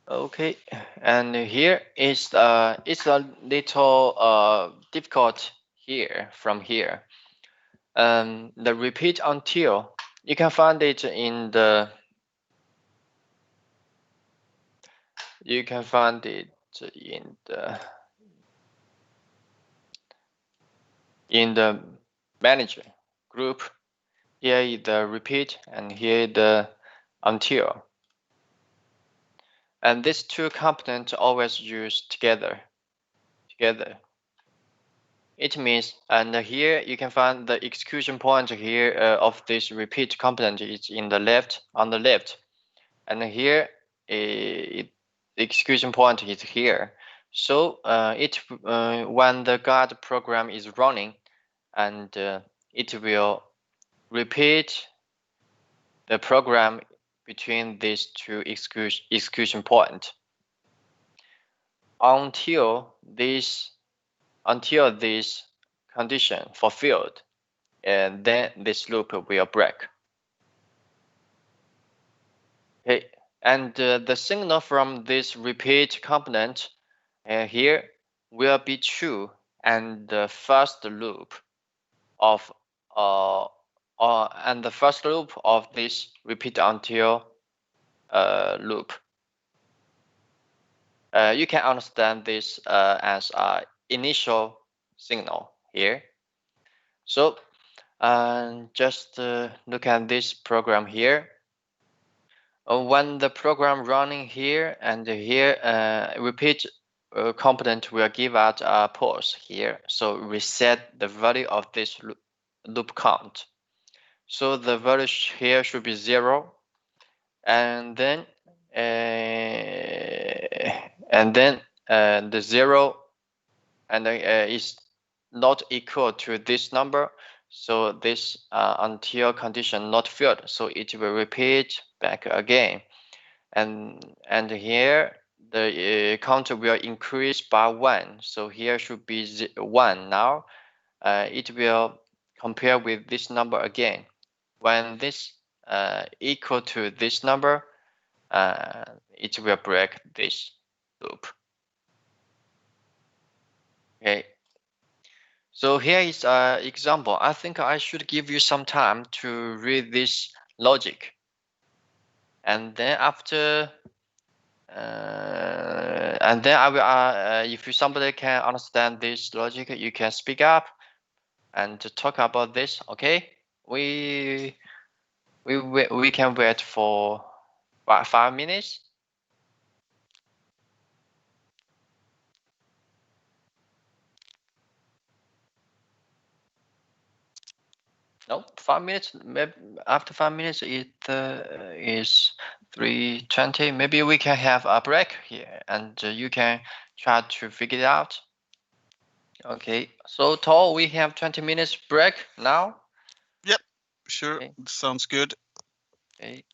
Okay, and here is it's a little difficult here from here. The repeat until, you can find it in the in the manager group. Here is the repeat and here is the until. And these two components always use together. It means, and here you can find the execution point here of this repeat component is in the left, on the left, and here the execution point is here. So when the guard program is running, and it will repeat the program between these two execution points until this condition fulfilled, and then this loop will break. Okay, and the signal from this repeat component here will be true, and the first loop of this repeat until loop. You can understand this as initial signal here. So just look at this program here. When the program running here and here, repeat component will give out a pulse here. So reset the value of this loop count. So the value here should be 0, and then the 0 and is not equal to this number. So this until condition not filled, so it will repeat back again, and here the counter will increase by 1. So here should be 1 now. It will compare with this number again. When this equal to this number, it will break this loop. Okay. So here is an example. I think I should give you some time to read this logic, and then after, and then I will. If somebody can understand this logic, you can speak up and talk about this. Okay, we can wait for 5 minutes. No, 5 minutes. Maybe after 5 minutes, it is 3:20. Maybe we can have a break here, and you can try to figure it out. Okay. So, Tall, we have 20 minutes break now. Yep, sure. Okay. Sounds good. Okay.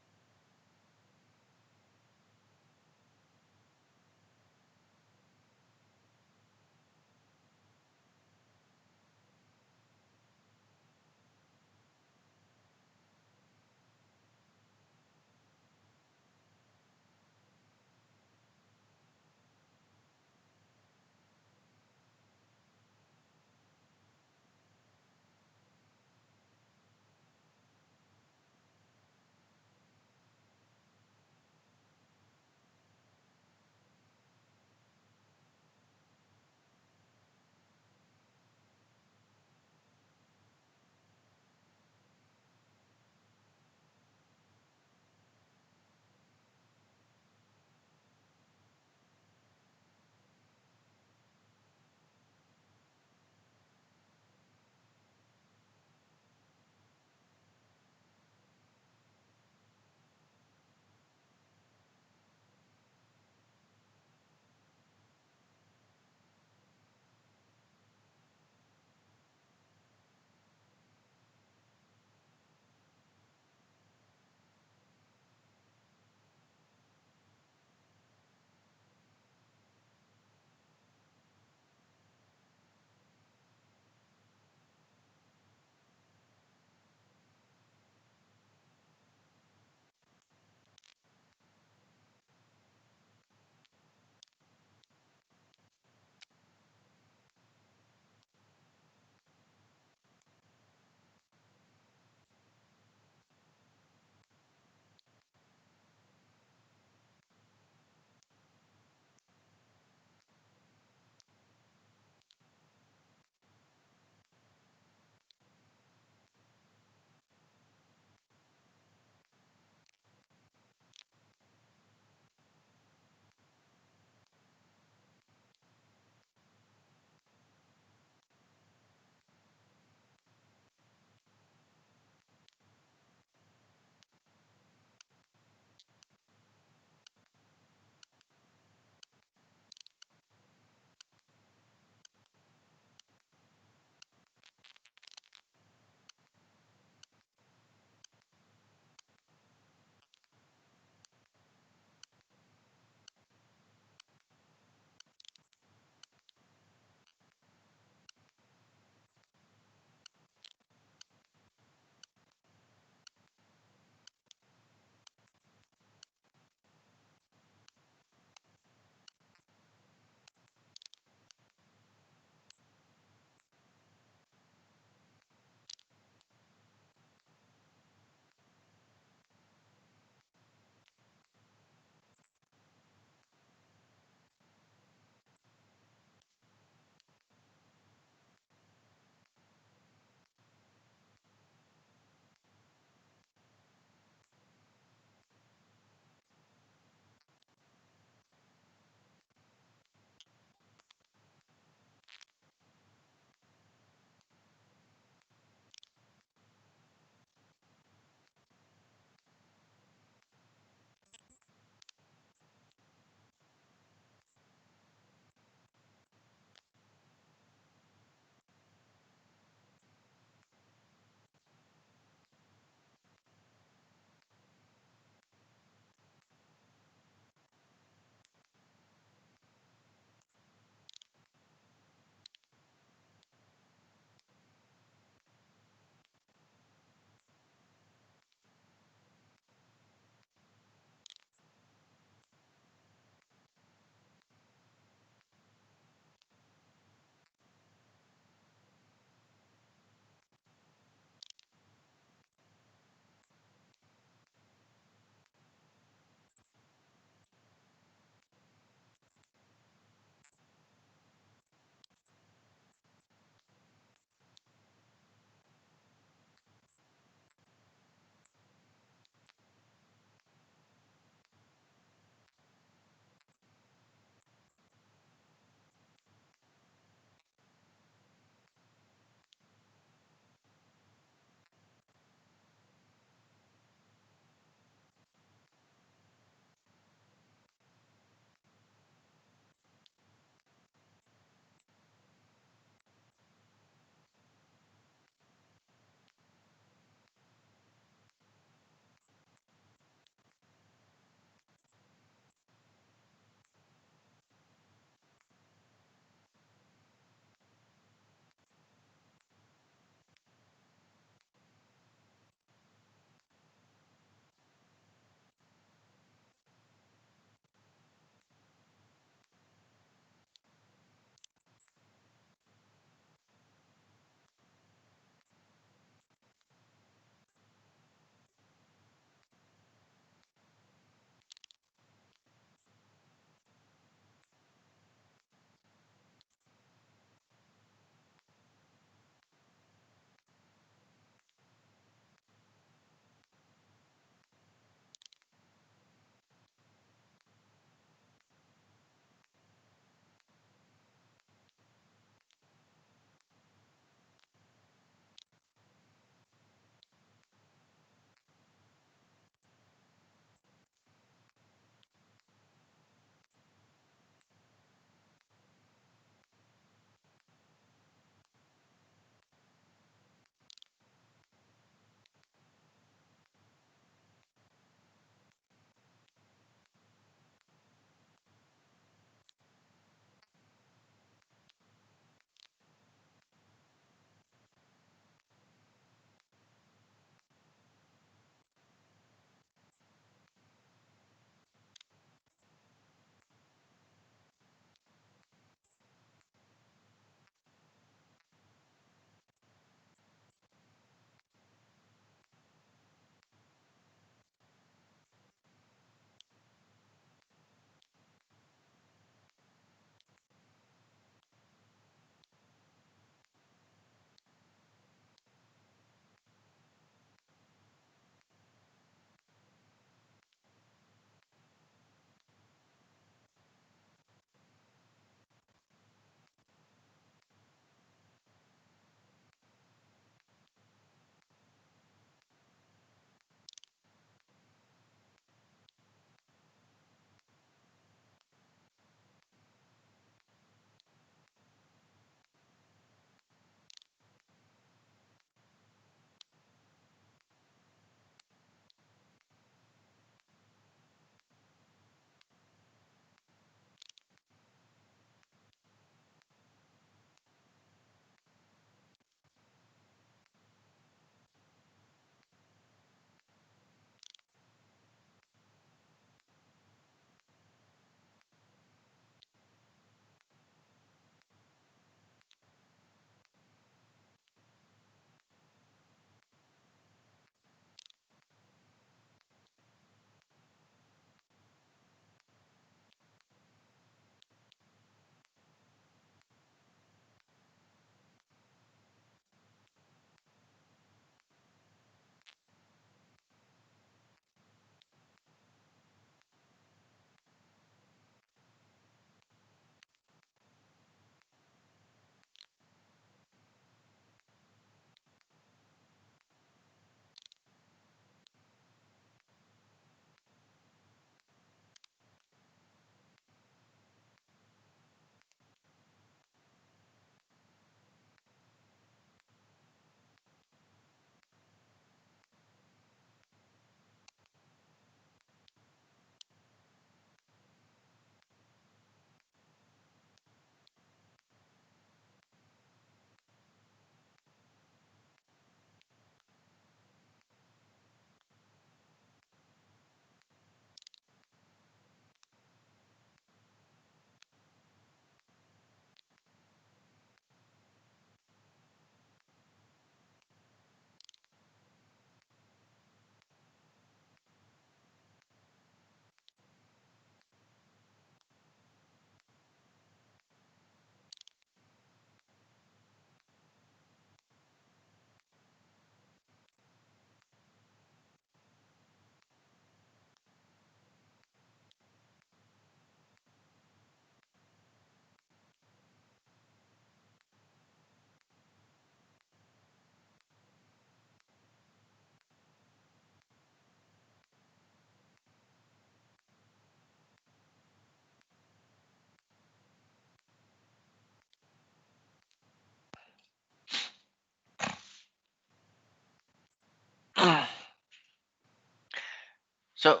So,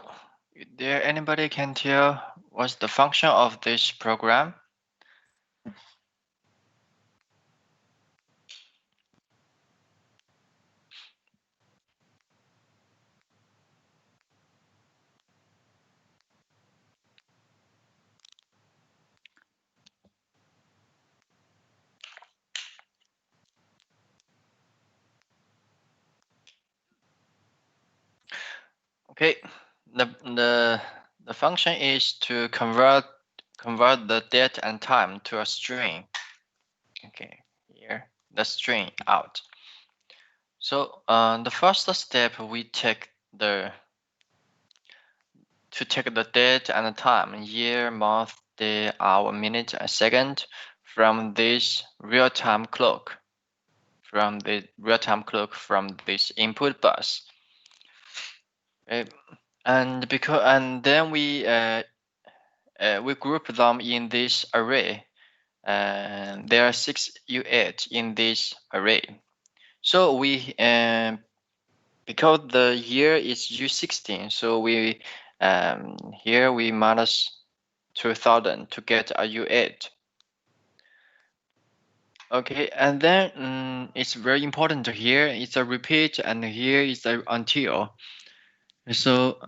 there anybody can tell what's the function of this program? Okay, the function is to convert the date and time to a string. Okay, here the string out. So the first step we take to take the date and the time, year, month, day, hour, minute, and second from this real-time clock. From the real-time clock from this input bus. Okay. And then we group them in this array. There are 6 U8 in this array. So we because the year is U16, so we here we minus 2000 to get a U8. Okay, and then it's very important here. It's a repeat, and here is a until. So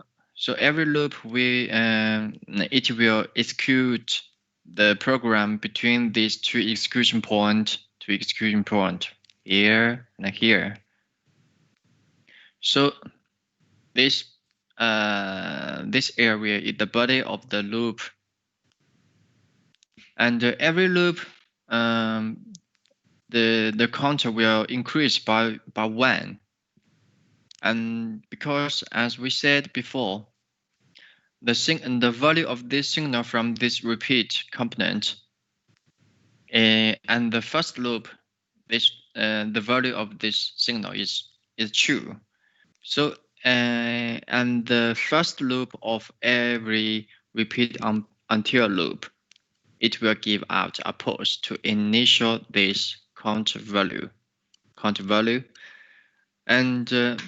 every loop it will execute the program between these two execution point here and here. So this area is the body of the loop, and every loop the counter will increase by 1. And because, as we said before, the value of this signal from this repeat component and the first loop, the value of this signal is true. So and the first loop of every repeat until loop, it will give out a pulse to initial this count value, and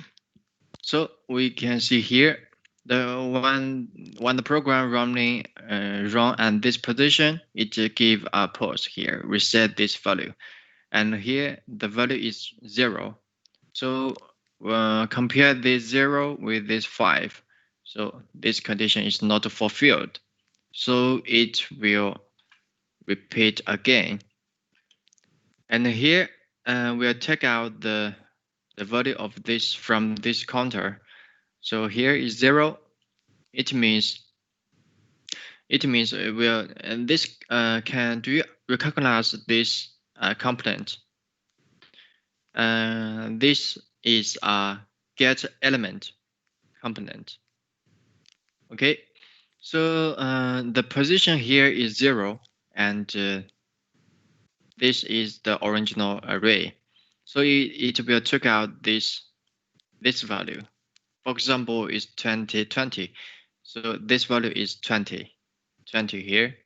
so we can see here when the program running run at this position, it give a pulse here, reset this value, and here the value is 0. So compare this 0 with this 5. So this condition is not fulfilled. So it will repeat again. And here we'll take out the value of this from this counter. So here is 0. It means will, and this do you recognize this component? This is a get element component. Okay, so the position here is 0, and this is the original array. So it will check out this value. For example, is 2020. So this value is 20 here,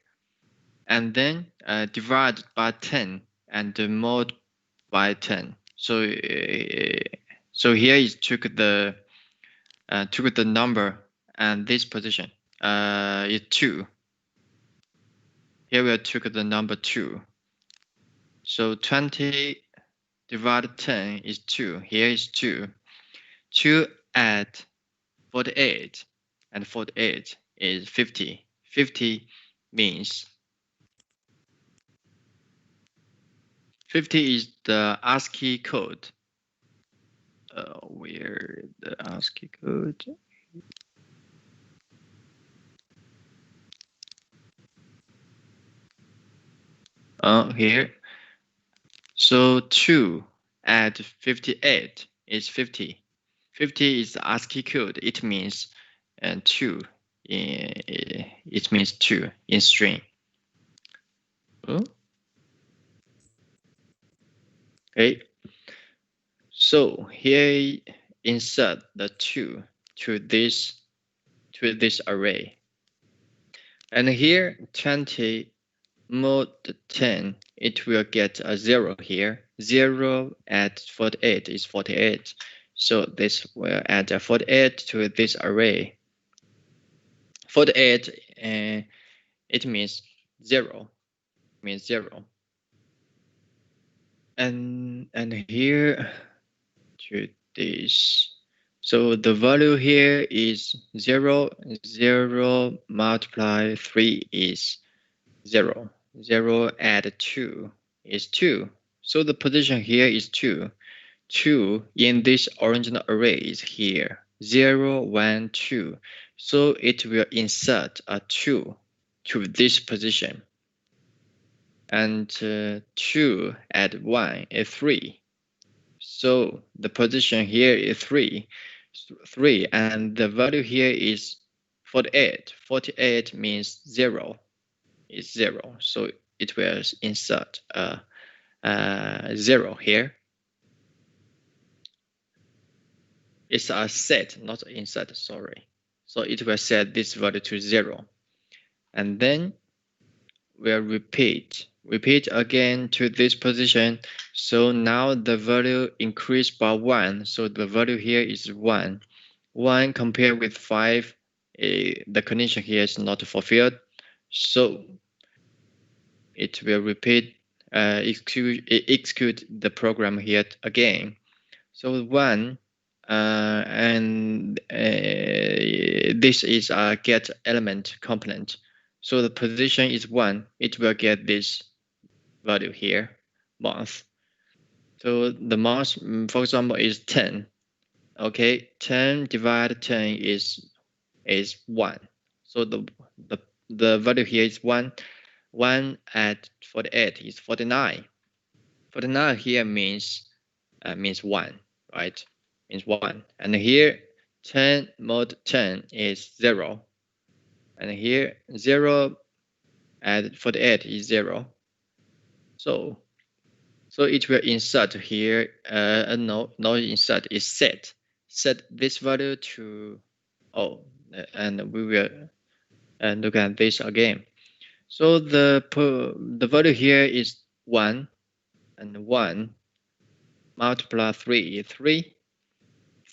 and then divide by 10 and mod by 10. So here is took the number and this position is 2. Here we took the number 2. So 20 divided 10 is 2. Here is 2. 2 add 48, and 48 is 50. 50 means 50 is the ASCII code. Where the ASCII code? Here. So 2 add 58 is 50. 50 is the ASCII code. It means 2. It means 2 in string. Okay. So here insert the 2 to this array, and here 20 mod 10, it will get a 0 here. 0 add 48 is 48. So this will add a 48 to this array. 48, it means 0. And here to this. So the value here is 0. 0 multiply 3 is 0. 0 add 2 is 2. So the position here is 2. 2 in this original array is here. 0, 1, 2. So it will insert a 2 to this position. And 2 add 1 is 3. So the position here is 3, and the value here is 48. 48 means 0. It's 0. So it will insert 0 here. It's a set, not insert, sorry. So it will set this value to 0. And then we'll repeat again to this position. So now the value increased by 1. So the value here is 1. 1 compared with 5, the condition here is not fulfilled. So it will repeat, execute the program here again. So 1, and this is a get element component. So the position is 1. It will get this value here, month. So the month, for example, is 10. Okay, 10 divided 10 is 1. So the value here is 1. 1 at 48 is 49. 49 here means 1, right? Means 1. And here 10 mod 10 is 0. And here 0 at 48 is 0. So it will insert here, no insert is set this value to, and we will look at this again. So the value here is 1, and 1 multiply 3 is 3.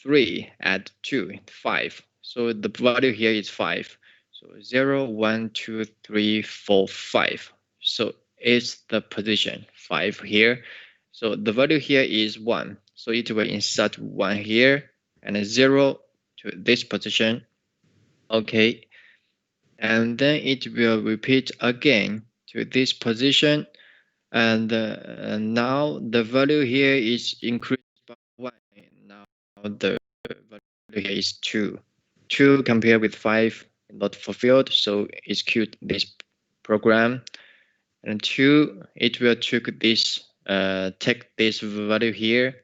3 add 2 5. So the value here is 5. So 0, 1, 2, 3, 4, 5. So it's the position 5 here. So the value here is 1. So it will insert 1 here and a 0 to this position. Okay. And then it will repeat again to this position. And now the value here is increased by 1. Now the value here is 2. 2 compared with 5 not fulfilled. So execute this program. And 2, it will take this value here.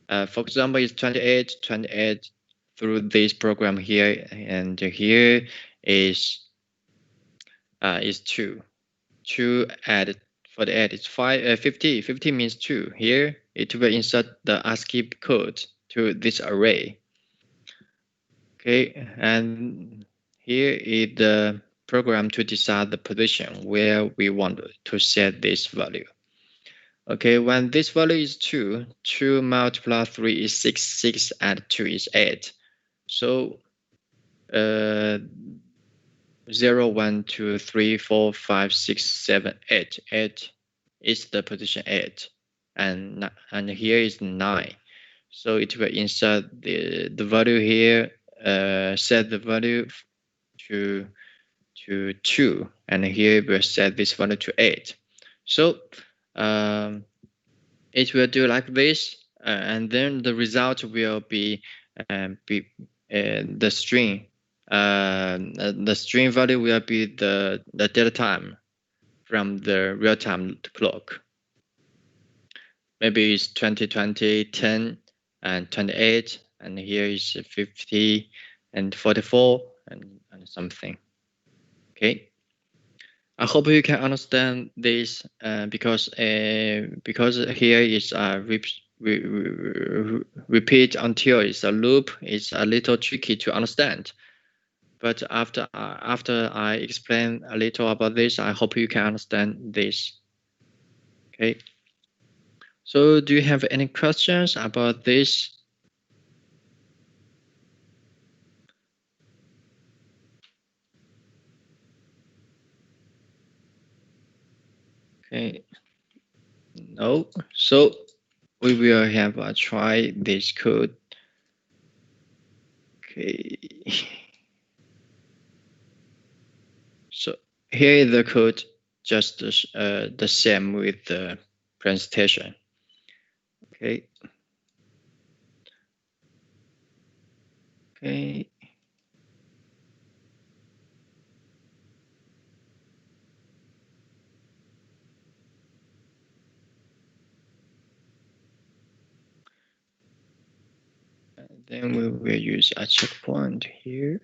For example, it's 28 through this program here, and here is 2. 2 added 48 is 50. 50 means 2. Here it will insert the ASCII code to this array. Okay, and here is the program to decide the position where we want to set this value. Okay, when this value is 2, 2 multiply 3 is 6, 6 add 2 is 8. So 0, 1, 2, 3, 4, 5, 6, 7, 8. 8 is the position 8. And here is 9. So it will insert the value here, set the value to 2, and here we'll set this value to 8. So it will do like this, and then the result will be the string. The string value will be the data time from the real-time clock. Maybe it's 20, 10, and 28, and here is 50 and 44 and something. Okay, I hope you can understand this, because here is a repeat until it's a loop. It's a little tricky to understand, but after I explain a little about this, I hope you can understand this. Okay, so do you have any questions about this? Okay. No. So we will have a try this code. Okay. So here is the code, just the same with the presentation. Okay. Okay. And then we will use a checkpoint here.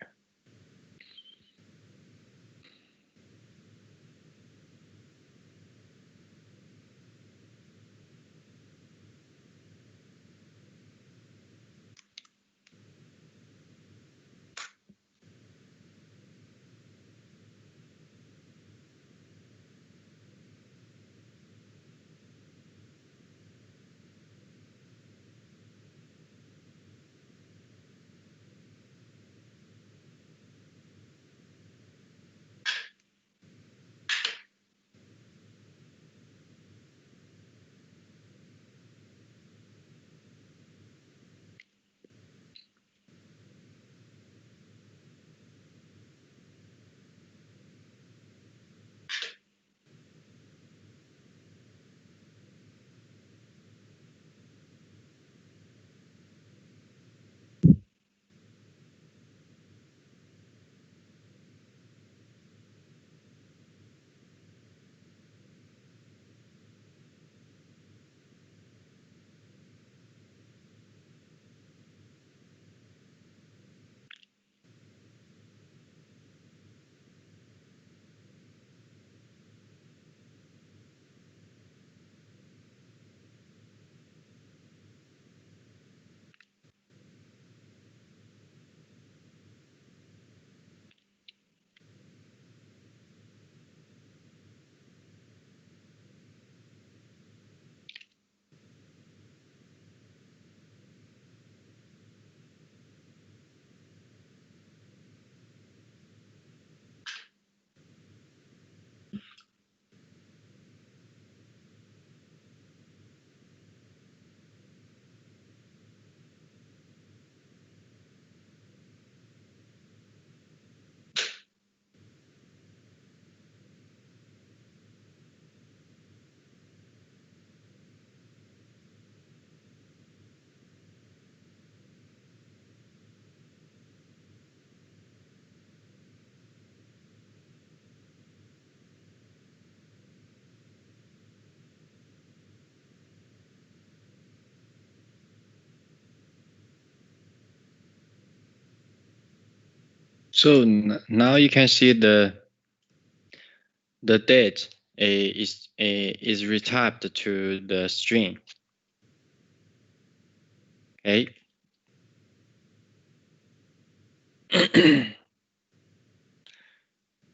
So now you can see the date is retyped to the string. Okay.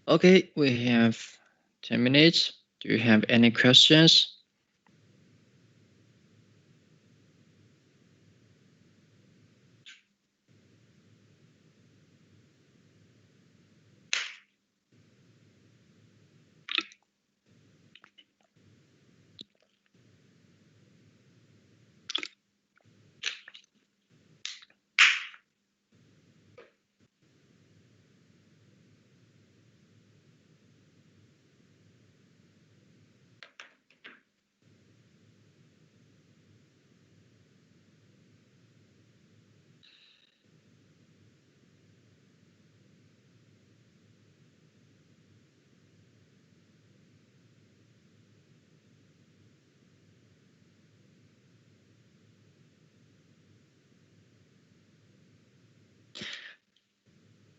Okay, we have 10 minutes. Do you have any questions?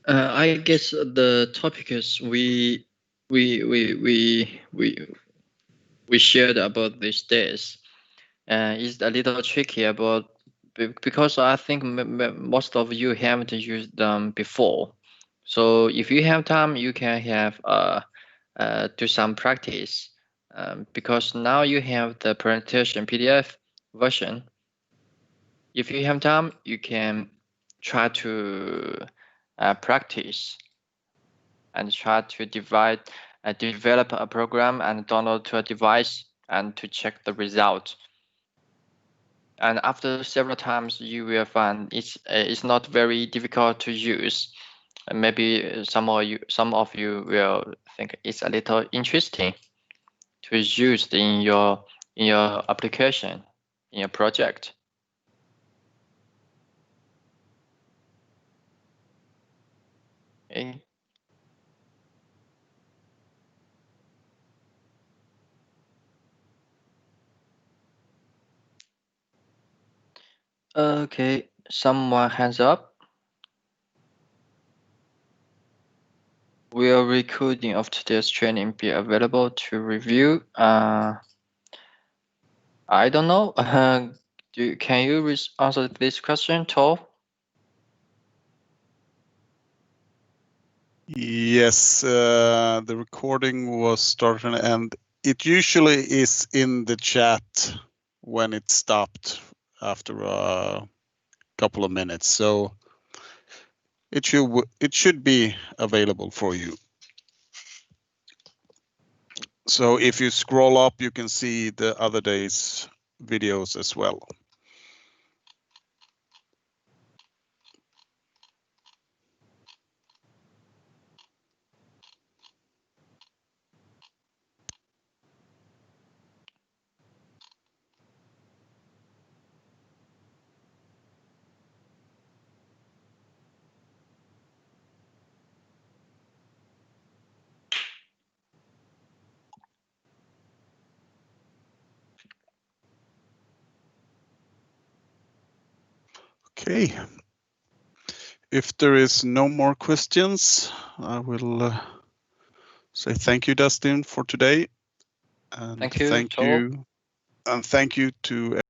I guess the topic is we shared about these days is a little tricky about because I think most of you haven't used them before. So if you have time, you can have do some practice because now you have the presentation PDF version. If you have time, you can try to practice and try to divide develop a program and download to a device and to check the result. And after several times, you will find it's not very difficult to use. And maybe some of you will think it's a little interesting to use in your application, in your project. Okay. Okay, someone hands up. Will recording of today's training be available to review? I don't know. Can you answer this question, Tol? Yes, the recording was started, and it usually is in the chat when it stopped after a couple of minutes. So it should be available for you. So if you scroll up, you can see the other day's videos as well. Okay. If there is no more questions, I will say thank you, Dustin, for today. And Thank you, Tol. And thank you to